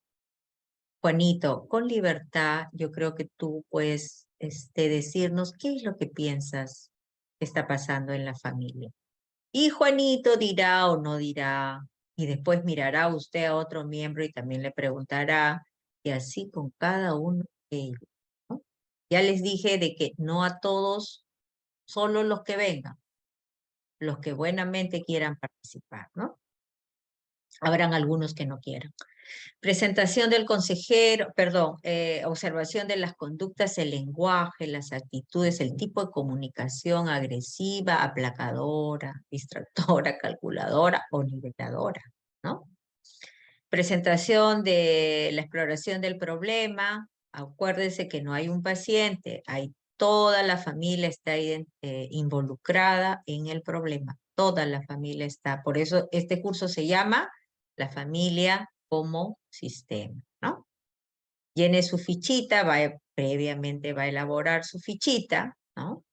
Juanito, con libertad, yo creo que tú puedes decirnos qué es lo que piensas que está pasando en la familia. Y Juanito dirá o no dirá, y después mirará usted a otro miembro y también le preguntará, y así con cada uno de ellos, ¿no? Ya les dije de que no a todos, solo los que vengan, los que buenamente quieran participar, ¿no? Habrán algunos que no quieran. Presentación del consejero, perdón, observación de las conductas, el lenguaje, las actitudes, el tipo de comunicación agresiva, aplacadora, distractora, calculadora o niveladora, ¿no? Presentación de la exploración del problema. Acuérdese que no hay un paciente, hay toda la familia está involucrada en el problema. Toda la familia está. Por eso este curso se llama La familia como sistema, ¿no? Llene su fichita, previamente va a elaborar su fichita, ¿no?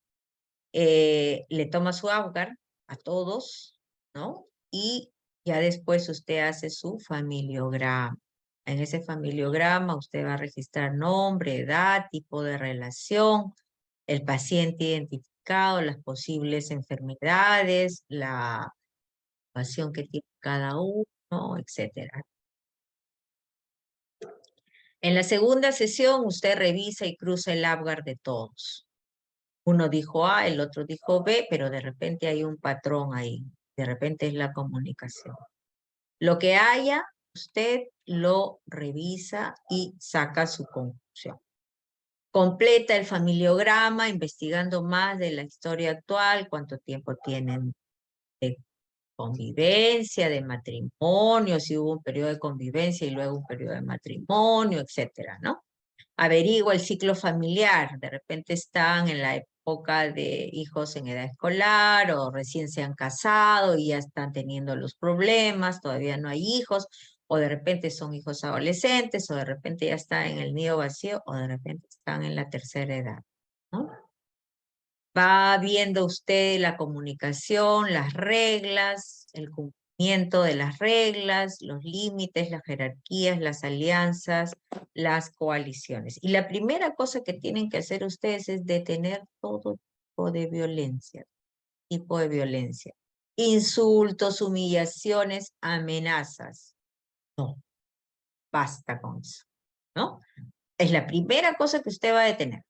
Le toma su Apgar a todos, ¿no? Y ya después usted hace su familiograma. En ese familiograma usted va a registrar nombre, edad, tipo de relación, el paciente identificado, las posibles enfermedades, la situación que tiene cada uno, etcétera. En la segunda sesión usted revisa y cruza el Apgar de todos. Uno dijo A, el otro dijo B, pero de repente hay un patrón ahí. De repente es la comunicación. Lo que haya, usted lo revisa y saca su conclusión. Completa el familiograma investigando más de la historia actual, cuánto tiempo tienen de convivencia, de matrimonio, si hubo un periodo de convivencia y luego un periodo de matrimonio, etcétera, ¿no? Averigua el ciclo familiar, de repente están en la época de hijos en edad escolar o recién se han casado y ya están teniendo los problemas, todavía no hay hijos, o de repente son hijos adolescentes, o de repente ya están en el nido vacío, o de repente están en la tercera edad, ¿no? Va viendo usted la comunicación, las reglas, el cumplimiento de las reglas, los límites, las jerarquías, las alianzas, las coaliciones. Y la primera cosa que tienen que hacer ustedes es detener todo tipo de violencia, Insultos, humillaciones, amenazas. No, basta con eso, ¿no? Es la primera cosa que usted va a detener,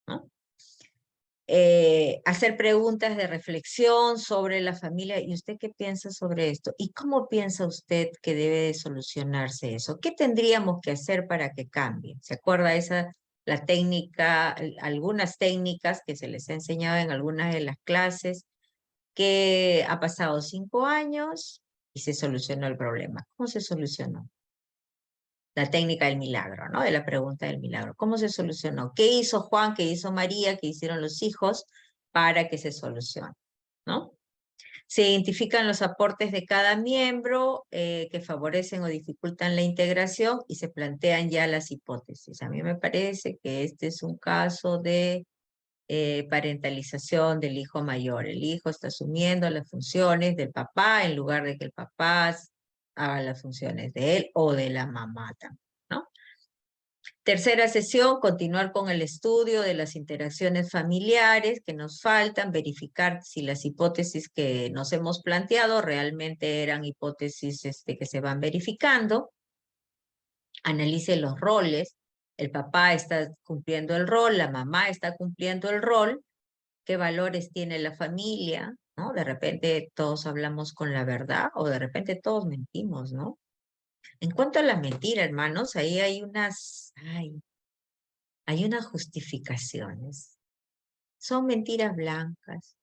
¿no? Hacer preguntas de reflexión sobre la familia. ¿Y usted qué piensa sobre esto? ¿Y cómo piensa usted que debe de solucionarse eso? ¿Qué tendríamos que hacer para que cambie? ¿Se acuerda la técnica, algunas técnicas que se les ha enseñado en algunas de las clases, que ha pasado 5 años y se solucionó el problema? ¿Cómo se solucionó? La técnica del milagro, ¿no? De la pregunta del milagro. ¿Cómo se solucionó? ¿Qué hizo Juan? ¿Qué hizo María? ¿Qué hicieron los hijos para que se solucione? ¿No? Se identifican los aportes de cada miembro que favorecen o dificultan la integración y se plantean ya las hipótesis. A mí me parece que este es un caso de parentalización del hijo mayor. El hijo está asumiendo las funciones del papá en lugar de que el papá haga las funciones de él o de la mamá también, ¿no? Tercera sesión, continuar con el estudio de las interacciones familiares que nos faltan, verificar si las hipótesis que nos hemos planteado realmente eran hipótesis que se van verificando. Analice los roles. El papá está cumpliendo el rol, la mamá está cumpliendo el rol. ¿Qué valores tiene la familia? ¿No? De repente todos hablamos con la verdad o de repente todos mentimos, ¿no? En cuanto a la mentira, hermanos, ahí hay unas justificaciones. Son mentiras blancas,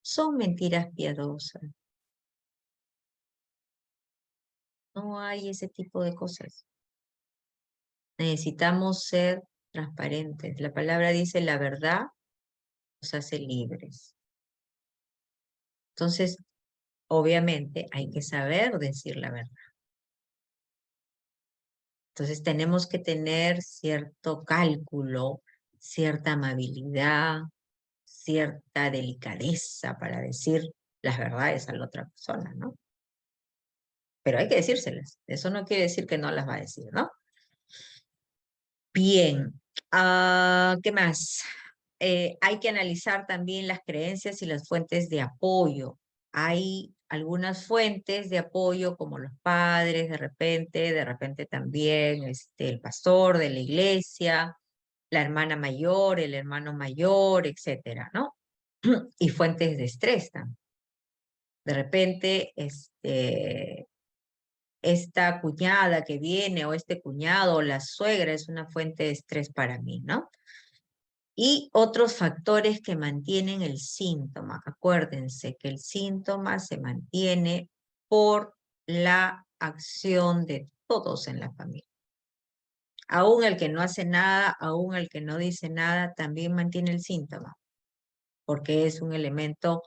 son mentiras piadosas. No hay ese tipo de cosas. Necesitamos ser transparentes. La palabra dice la verdad nos hace libres. Entonces, obviamente, hay que saber decir la verdad. Entonces, tenemos que tener cierto cálculo, cierta amabilidad, cierta delicadeza para decir las verdades a la otra persona, ¿no? Pero hay que decírselas. Eso no quiere decir que no las va a decir, ¿no? Bien. ¿Qué más? Hay que analizar también las creencias y las fuentes de apoyo. Hay algunas fuentes de apoyo como los padres, de repente también el pastor de la iglesia, la hermana mayor, el hermano mayor, etcétera, ¿no? Y fuentes de estrés también. De repente, esta cuñada que viene o este cuñado o la suegra es una fuente de estrés para mí, ¿no? Y otros factores que mantienen el síntoma. Acuérdense que el síntoma se mantiene por la acción de todos en la familia. Aún el que no hace nada, aún el que no dice nada, también mantiene el síntoma, porque es un elemento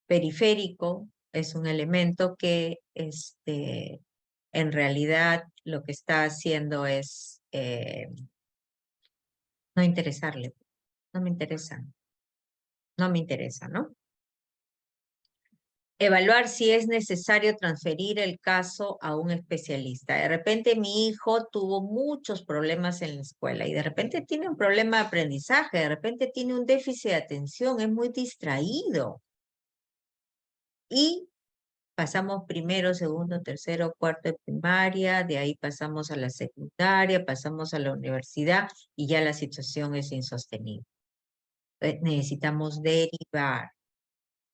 periférico, es un elemento que en realidad lo que está haciendo es no interesarle. No me interesa. No me interesa, ¿no? Evaluar si es necesario transferir el caso a un especialista. De repente mi hijo tuvo muchos problemas en la escuela y de repente tiene un problema de aprendizaje, de repente tiene un déficit de atención, es muy distraído. Y pasamos primero, segundo, tercero, cuarto de primaria, de ahí pasamos a la secundaria, pasamos a la universidad y ya la situación es insostenible. Entonces, necesitamos derivar,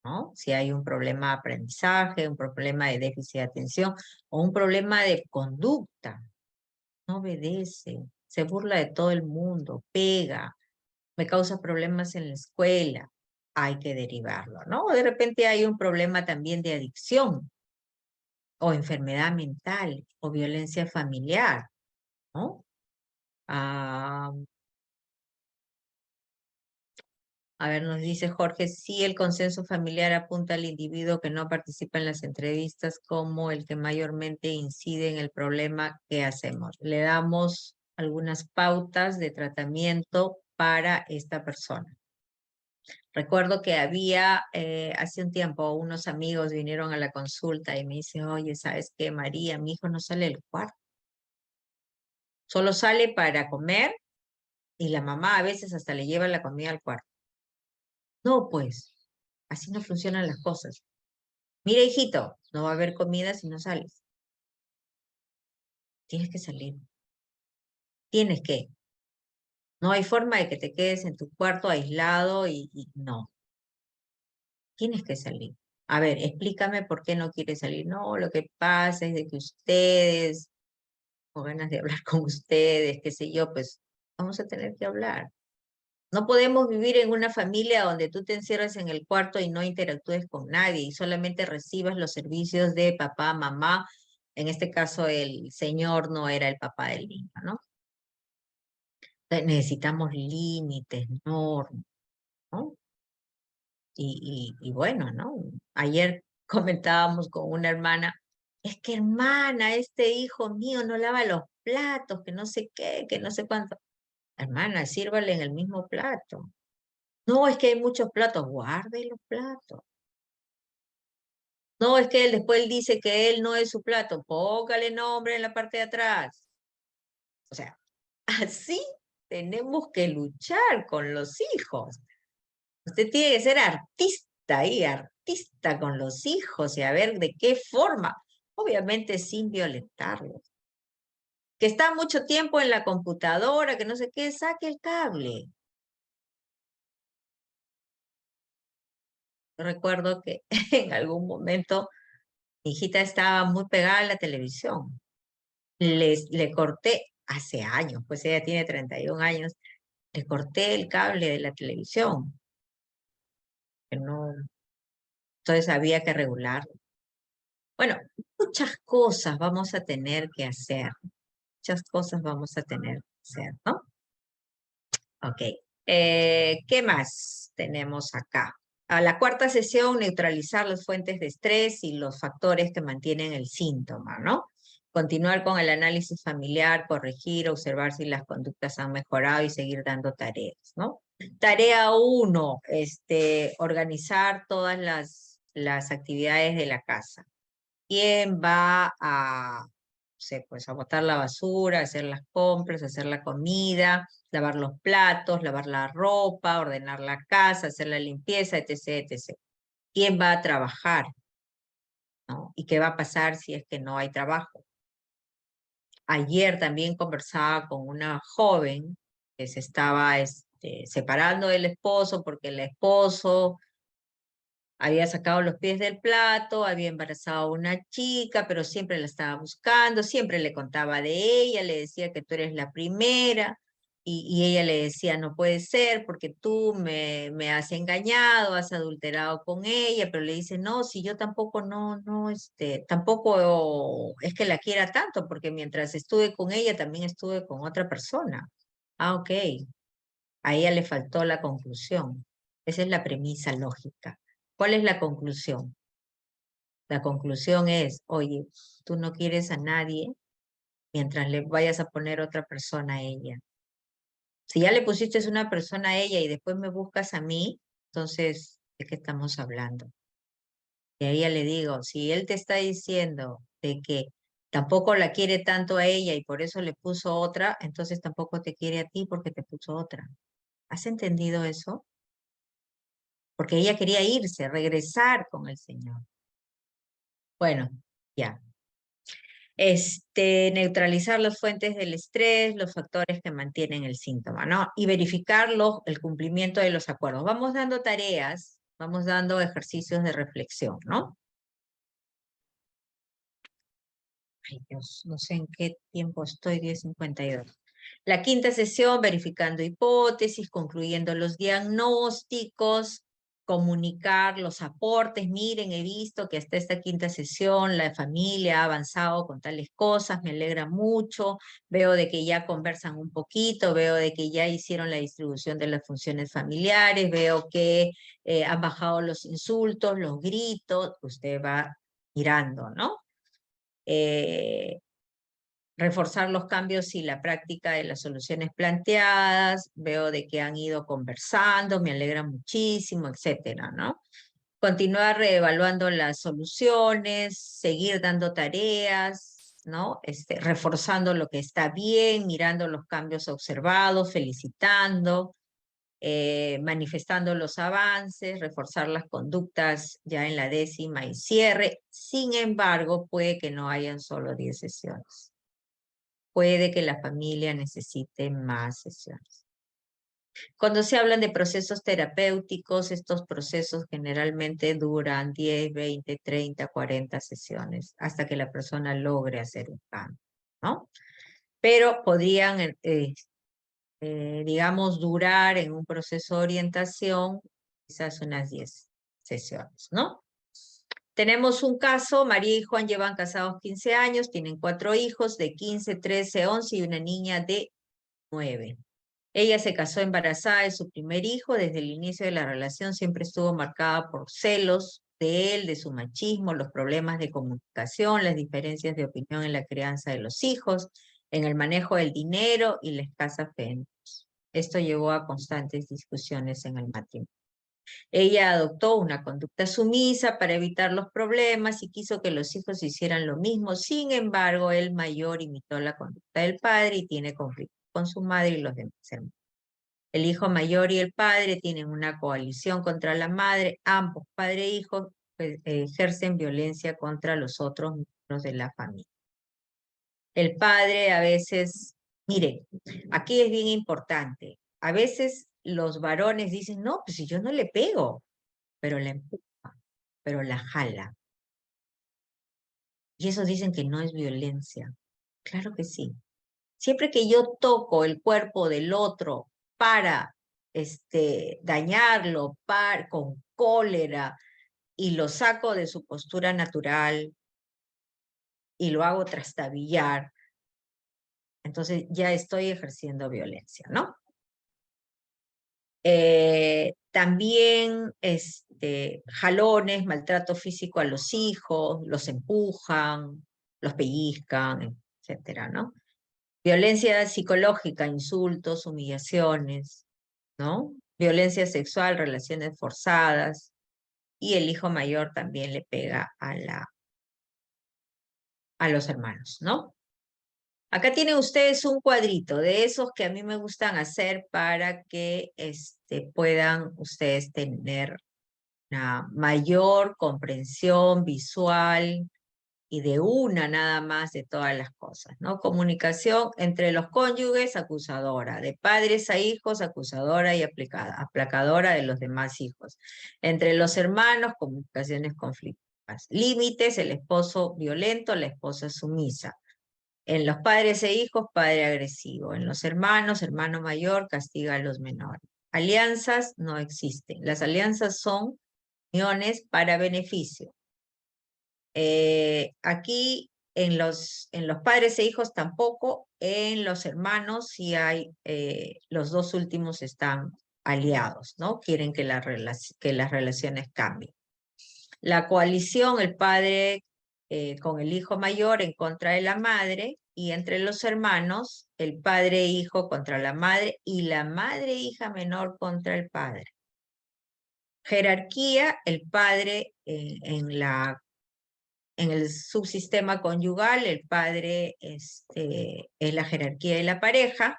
¿no? Si hay un problema de aprendizaje, un problema de déficit de atención o un problema de conducta, no obedece, se burla de todo el mundo, pega, me causa problemas en la escuela, hay que derivarlo, ¿no? O de repente hay un problema también de adicción o enfermedad mental o violencia familiar, ¿no? A ver, nos dice Jorge, sí, el consenso familiar apunta al individuo que no participa en las entrevistas como el que mayormente incide en el problema que hacemos. Le damos algunas pautas de tratamiento para esta persona. Recuerdo que había, hace un tiempo, unos amigos vinieron a la consulta y me dice, oye, ¿sabes qué, María? Mi hijo no sale del cuarto. Solo sale para comer y la mamá a veces hasta le lleva la comida al cuarto. No, pues, así no funcionan las cosas. Mira, hijito, no va a haber comida si no sales. Tienes que salir. Tienes que. No hay forma de que te quedes en tu cuarto aislado y no. Tienes que salir. A ver, explícame por qué no quieres salir. No, lo que pasa es de que ustedes, o ganas de hablar con ustedes, qué sé yo, pues vamos a tener que hablar. No podemos vivir en una familia donde tú te encierras en el cuarto y no interactúes con nadie y solamente recibas los servicios de papá, mamá. En este caso, el señor no era el papá del niño, ¿no? Entonces, necesitamos límites, normas, ¿no? Y bueno, ¿no? Ayer comentábamos con una hermana, es que hermana, este hijo mío no lava los platos, que no sé qué, que no sé cuánto. Hermana, sírvale en el mismo plato. No, es que hay muchos platos, guarde los platos. No, es que después él dice que él no es su plato, póngale nombre en la parte de atrás. O sea, así tenemos que luchar con los hijos. Usted tiene que ser artista ahí, artista con los hijos y a ver de qué forma, obviamente sin violentarlos. Que está mucho tiempo en la computadora, que no sé qué, saque el cable. Yo recuerdo que en algún momento mi hijita estaba muy pegada a la televisión. Le corté hace años, pues ella tiene 31 años, le corté el cable de la televisión. Que no, entonces había que regularlo. Bueno, muchas cosas vamos a tener que hacer. Muchas cosas vamos a tener que hacer, ¿no? Ok. ¿Qué más tenemos acá? A la cuarta sesión, neutralizar las fuentes de estrés y los factores que mantienen el síntoma, ¿no? Continuar con el análisis familiar, corregir, observar si las conductas han mejorado y seguir dando tareas, ¿no? Tarea 1, organizar todas las actividades de la casa. ¿Quién va a, no sé, pues a botar la basura, hacer las compras, hacer la comida, lavar los platos, lavar la ropa, ordenar la casa, hacer la limpieza, etc., etc.? ¿Quién va a trabajar? ¿No? ¿Y qué va a pasar si es que no hay trabajo? Ayer también conversaba con una joven que se estaba separando del esposo porque el esposo había sacado los pies del plato, había embarazado a una chica, pero siempre la estaba buscando, siempre le contaba de ella, le decía que tú eres la primera, y ella le decía, no puede ser porque tú me has engañado, has adulterado con ella, pero le dice, no, si yo tampoco, tampoco es que la quiera tanto, porque mientras estuve con ella también estuve con otra persona. Ah, ok. A ella le faltó la conclusión. Esa es la premisa lógica. ¿Cuál es la conclusión? La conclusión es, oye, tú no quieres a nadie mientras le vayas a poner otra persona a ella. Si ya le pusiste una persona a ella y después me buscas a mí, entonces, ¿de qué estamos hablando? Y a ella le digo, si él te está diciendo de que tampoco la quiere tanto a ella y por eso le puso otra, entonces tampoco te quiere a ti porque te puso otra. ¿Has entendido eso? Porque ella quería irse, regresar con el Señor. Bueno, ya. Neutralizar las fuentes del estrés, los factores que mantienen el síntoma, ¿no? Y verificar el cumplimiento de los acuerdos. Vamos dando tareas, vamos dando ejercicios de reflexión, ¿no? Ay, Dios, no sé en qué tiempo estoy, 10:52. La quinta sesión, verificando hipótesis, concluyendo los diagnósticos, comunicar los aportes. Miren, he visto que hasta esta quinta sesión la familia ha avanzado con tales cosas, me alegra mucho, veo de que ya conversan un poquito, veo de que ya hicieron la distribución de las funciones familiares, veo que han bajado los insultos, los gritos, usted va mirando, ¿no? Reforzar los cambios y la práctica de las soluciones planteadas, veo de que han ido conversando, me alegra muchísimo, etcétera, ¿no? Continuar reevaluando las soluciones, seguir dando tareas, ¿no? Reforzando lo que está bien, mirando los cambios observados, felicitando, manifestando los avances, reforzar las conductas ya en la 10ª y cierre. Sin embargo, puede que no hayan solo 10 sesiones. Puede que la familia necesite más sesiones. Cuando se hablan de procesos terapéuticos, estos procesos generalmente duran 10, 20, 30, 40 sesiones hasta que la persona logre hacer un cambio, ¿no? Pero podrían, digamos, durar en un proceso de orientación quizás unas 10 sesiones, ¿no? Tenemos un caso, María y Juan llevan casados 15 años, tienen 4 hijos de 15, 13, 11 y una niña de 9. Ella se casó embarazada de su primer hijo. Desde el inicio de la relación siempre estuvo marcada por celos, de él, de su machismo, los problemas de comunicación, las diferencias de opinión en la crianza de los hijos, en el manejo del dinero y la escasa fe en Dios. Esto llevó a constantes discusiones en el matrimonio. Ella adoptó una conducta sumisa para evitar los problemas y quiso que los hijos hicieran lo mismo. Sin embargo, el mayor imitó la conducta del padre y tiene conflicto con su madre y los demás hermanos. El hijo mayor y el padre tienen una coalición contra la madre. Ambos, padre e hijo, ejercen violencia contra los otros miembros de la familia. El padre a veces, miren, aquí es bien importante. A veces los varones dicen, no, pues si yo no le pego, pero la empuja, pero la jala. Y esos dicen que no es violencia. Claro que sí. Siempre que yo toco el cuerpo del otro para dañarlo, con cólera, y lo saco de su postura natural y lo hago trastabillar, entonces ya estoy ejerciendo violencia, ¿no? También jalones, maltrato físico a los hijos, los empujan, los pellizcan, etcétera, ¿no? Violencia psicológica, insultos, humillaciones, ¿no? Violencia sexual, relaciones forzadas, y el hijo mayor también le pega a los hermanos, ¿no? Acá tienen ustedes un cuadrito de esos que a mí me gustan hacer para que puedan ustedes tener una mayor comprensión visual y de una nada más de todas las cosas, ¿no? Comunicación entre los cónyuges, acusadora. De padres a hijos, acusadora y aplacadora de los demás hijos. Entre los hermanos, comunicaciones conflictivas. Límites, el esposo violento, la esposa sumisa. En los padres e hijos, padre agresivo. En los hermanos, hermano mayor castiga a los menores. Alianzas no existen. Las alianzas son uniones para beneficio. Aquí en los padres e hijos tampoco, en los hermanos sí hay, los dos últimos están aliados, ¿no? Quieren que las relaciones cambien. La coalición, el padre con el hijo mayor en contra de la madre, y entre los hermanos, el padre e hijo contra la madre y la madre e hija menor contra el padre. Jerarquía, el padre en el subsistema conyugal, el padre es la jerarquía de la pareja.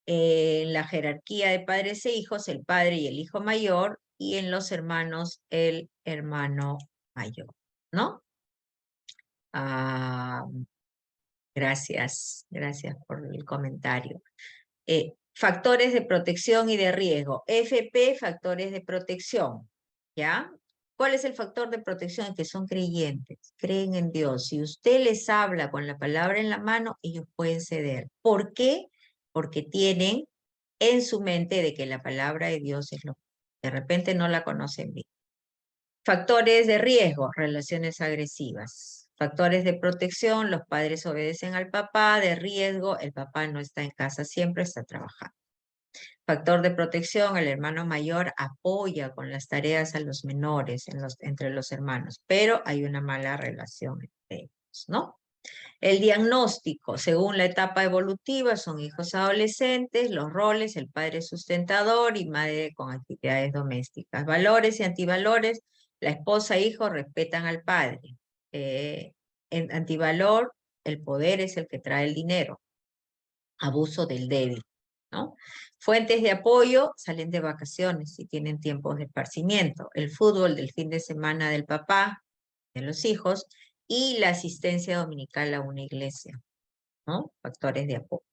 En la jerarquía de padres e hijos, el padre y el hijo mayor, y en los hermanos, el hermano mayor, ¿no? Gracias por el comentario. Factores de protección y de riesgo. FP, factores de protección, ¿ya? ¿Cuál es el factor de protección? Que son creyentes, creen en Dios. Si usted les habla con la palabra en la mano, ellos pueden ceder. ¿Por qué? Porque tienen en su mente de que la palabra de Dios es lo que de repente no la conocen bien. Factores de riesgo, relaciones agresivas. Factores de protección, los padres obedecen al papá. De riesgo, el papá no está en casa siempre, está trabajando. Factor de protección, el hermano mayor apoya con las tareas a los menores entre los hermanos, pero hay una mala relación entre ellos, ¿no? El diagnóstico, según la etapa evolutiva, son hijos adolescentes, los roles, el padre sustentador y madre con actividades domésticas. Valores y antivalores, la esposa e hijo respetan al padre. En antivalor, el poder es el que trae el dinero. Abuso del débil, ¿no? Fuentes de apoyo, salen de vacaciones y tienen tiempos de esparcimiento. El fútbol del fin de semana del papá, de los hijos, y la asistencia dominical a una iglesia, ¿no? Factores de apoyo.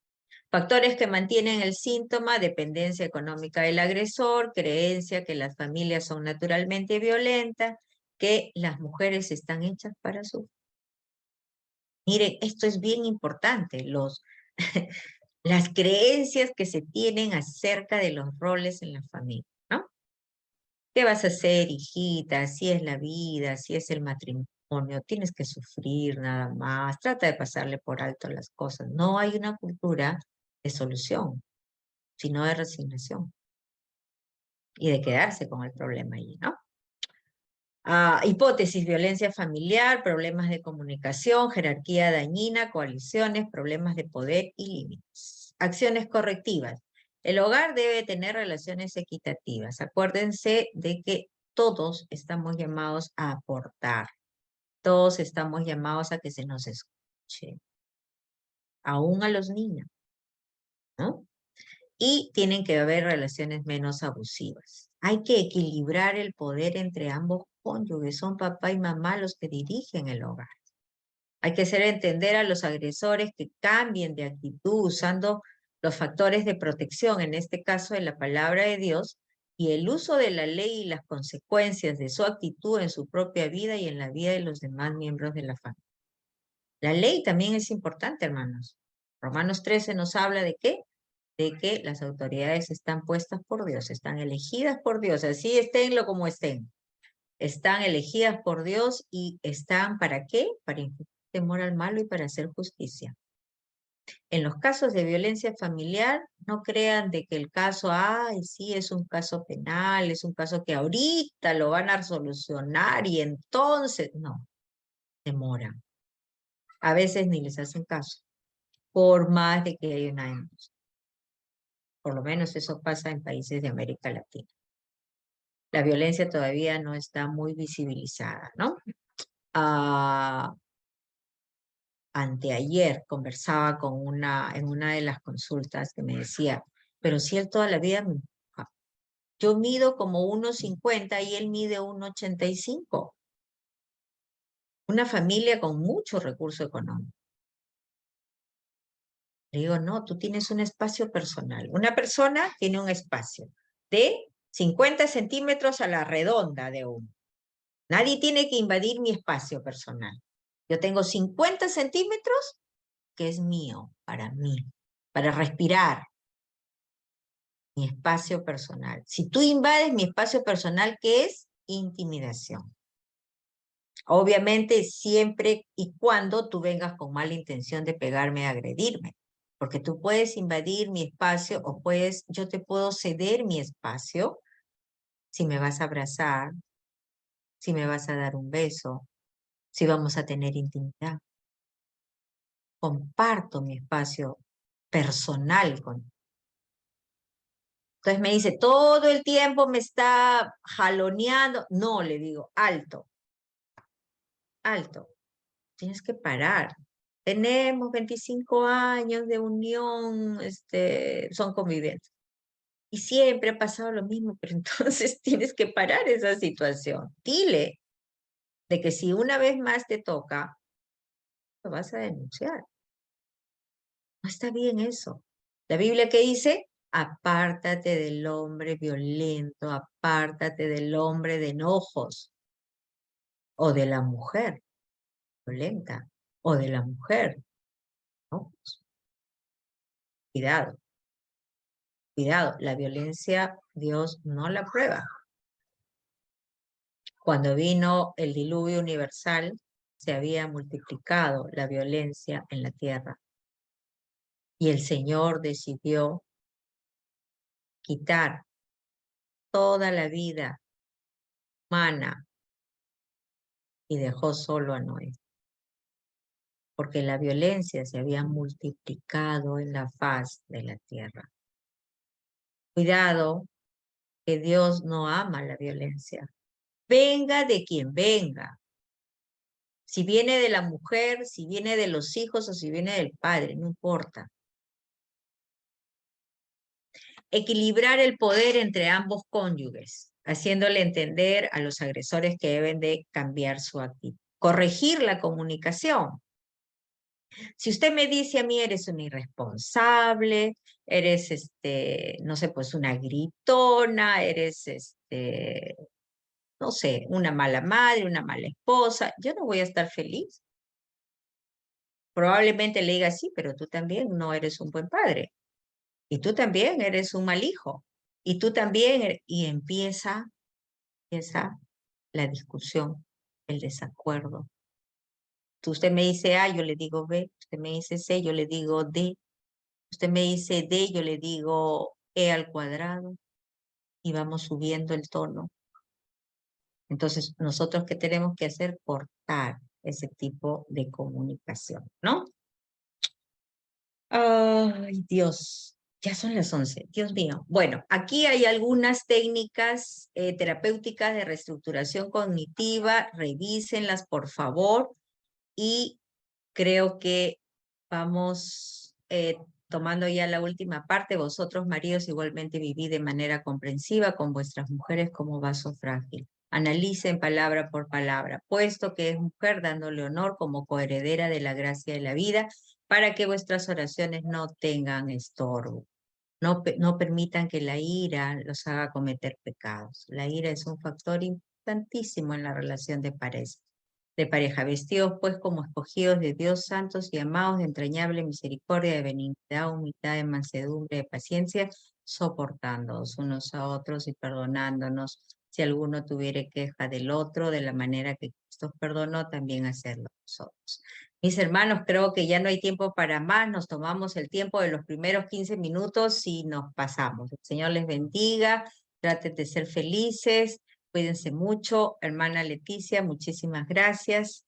Factores que mantienen el síntoma, dependencia económica del agresor, creencia que las familias son naturalmente violentas, que las mujeres están hechas para sufrir. Miren, esto es bien importante, las creencias que se tienen acerca de los roles en la familia, ¿no? ¿Qué vas a hacer, hijita? Así es la vida, así es el matrimonio, tienes que sufrir nada más, trata de pasarle por alto las cosas. No hay una cultura de solución, sino de resignación y de quedarse con el problema allí, ¿no? Hipótesis: violencia familiar, problemas de comunicación, jerarquía dañina, coaliciones, problemas de poder y límites. Acciones correctivas. El hogar debe tener relaciones equitativas. Acuérdense de que todos estamos llamados a aportar. Todos estamos llamados a que se nos escuche. Aún a los niños, ¿no? Y tienen que haber relaciones menos abusivas. Hay que equilibrar el poder entre ambos cónyuges. Son papá y mamá los que dirigen el hogar. Hay que hacer entender a los agresores que cambien de actitud usando los factores de protección, en este caso de la palabra de Dios, y el uso de la ley y las consecuencias de su actitud en su propia vida y en la vida de los demás miembros de la familia. La ley también es importante, hermanos. Romanos 13 nos habla de ¿qué? De que las autoridades están puestas por Dios, están elegidas por Dios, así esténlo como estén. Están elegidas por Dios y están ¿para qué? Para infundir temor al malo y para hacer justicia. En los casos de violencia familiar, no crean de que el caso, ay, sí, es un caso penal, es un caso que ahorita lo van a solucionar y entonces, no, demoran. A veces ni les hacen caso, por más de que haya una denuncia. Por lo menos eso pasa en países de América Latina. La violencia todavía no está muy visibilizada, ¿no? Anteayer conversaba con en una de las consultas que me decía, pero si él toda la vida me empuja. Yo mido como 1,50 y él mide 1,85. Una familia con mucho recurso económico. Le digo, no, tú tienes un espacio personal. Una persona tiene un espacio de 50 centímetros a la redonda de uno. Nadie tiene que invadir mi espacio personal. Yo tengo 50 centímetros que es mío, para mí, para respirar. Mi espacio personal. Si tú invades mi espacio personal, ¿qué es? Intimidación. Obviamente siempre y cuando tú vengas con mala intención de pegarme, agredirme. Porque tú puedes invadir mi espacio o yo te puedo ceder mi espacio si me vas a abrazar, si me vas a dar un beso, si vamos a tener intimidad. Comparto mi espacio personal con. Entonces me dice, todo el tiempo me está jaloneando. No, le digo, alto, alto, tienes que parar. Tenemos 25 años de unión, son convivientes. Y siempre ha pasado lo mismo, pero entonces tienes que parar esa situación. Dile de que si una vez más te toca, lo vas a denunciar. No está bien eso. La Biblia, ¿qué dice? Apártate del hombre violento, apártate del hombre de enojos, o de la mujer violenta, o de la mujer. ¿No? Cuidado, cuidado, la violencia Dios no la prueba. Cuando vino el diluvio universal, se había multiplicado la violencia en la tierra. Y el Señor decidió quitar toda la vida humana y dejó solo a Noé. Porque la violencia se había multiplicado en la faz de la tierra. Cuidado, que Dios no ama la violencia. Venga de quien venga. Si viene de la mujer, si viene de los hijos o si viene del padre, no importa. Equilibrar el poder entre ambos cónyuges, haciéndole entender a los agresores que deben de cambiar su actitud. Corregir la comunicación. Si usted me dice a mí, eres una irresponsable, eres, no sé, pues una gritona, eres, no sé, una mala madre, una mala esposa, yo no voy a estar feliz. Probablemente le diga, sí, pero tú también no eres un buen padre. Y tú también eres un mal hijo. Y tú también, y empieza la discusión, el desacuerdo. Usted me dice A, yo le digo B. Usted me dice C, yo le digo D. Usted me dice D, yo le digo E al cuadrado. Y vamos subiendo el tono. Entonces, nosotros, ¿qué tenemos que hacer? Cortar ese tipo de comunicación, ¿no? Ay, Dios, ya son las 11, Dios mío. Bueno, aquí hay algunas técnicas terapéuticas de reestructuración cognitiva, revísenlas, por favor, y creo que vamos tomando ya la última parte. Vosotros, maridos, igualmente vivid de manera comprensiva con vuestras mujeres como vaso frágil. Analicen palabra por palabra, puesto que es mujer, dándole honor como coheredera de la gracia de la vida, para que vuestras oraciones no tengan estorbo. No permitan que la ira los haga cometer pecados. La ira es un factor importantísimo en la relación de pareja. Vestidos pues como escogidos de Dios, santos y amados, de entrañable misericordia, de benignidad, humildad, de mansedumbre, de paciencia, soportándonos unos a otros y perdonándonos. Si alguno tuviere queja del otro, de la manera que Cristo os perdonó, también hacerlo nosotros. Mis hermanos, creo que ya no hay tiempo para más. Nos tomamos el tiempo de los primeros 15 minutos y nos pasamos. El Señor les bendiga. Traten de ser felices. Cuídense mucho. Hermana Leticia, muchísimas gracias.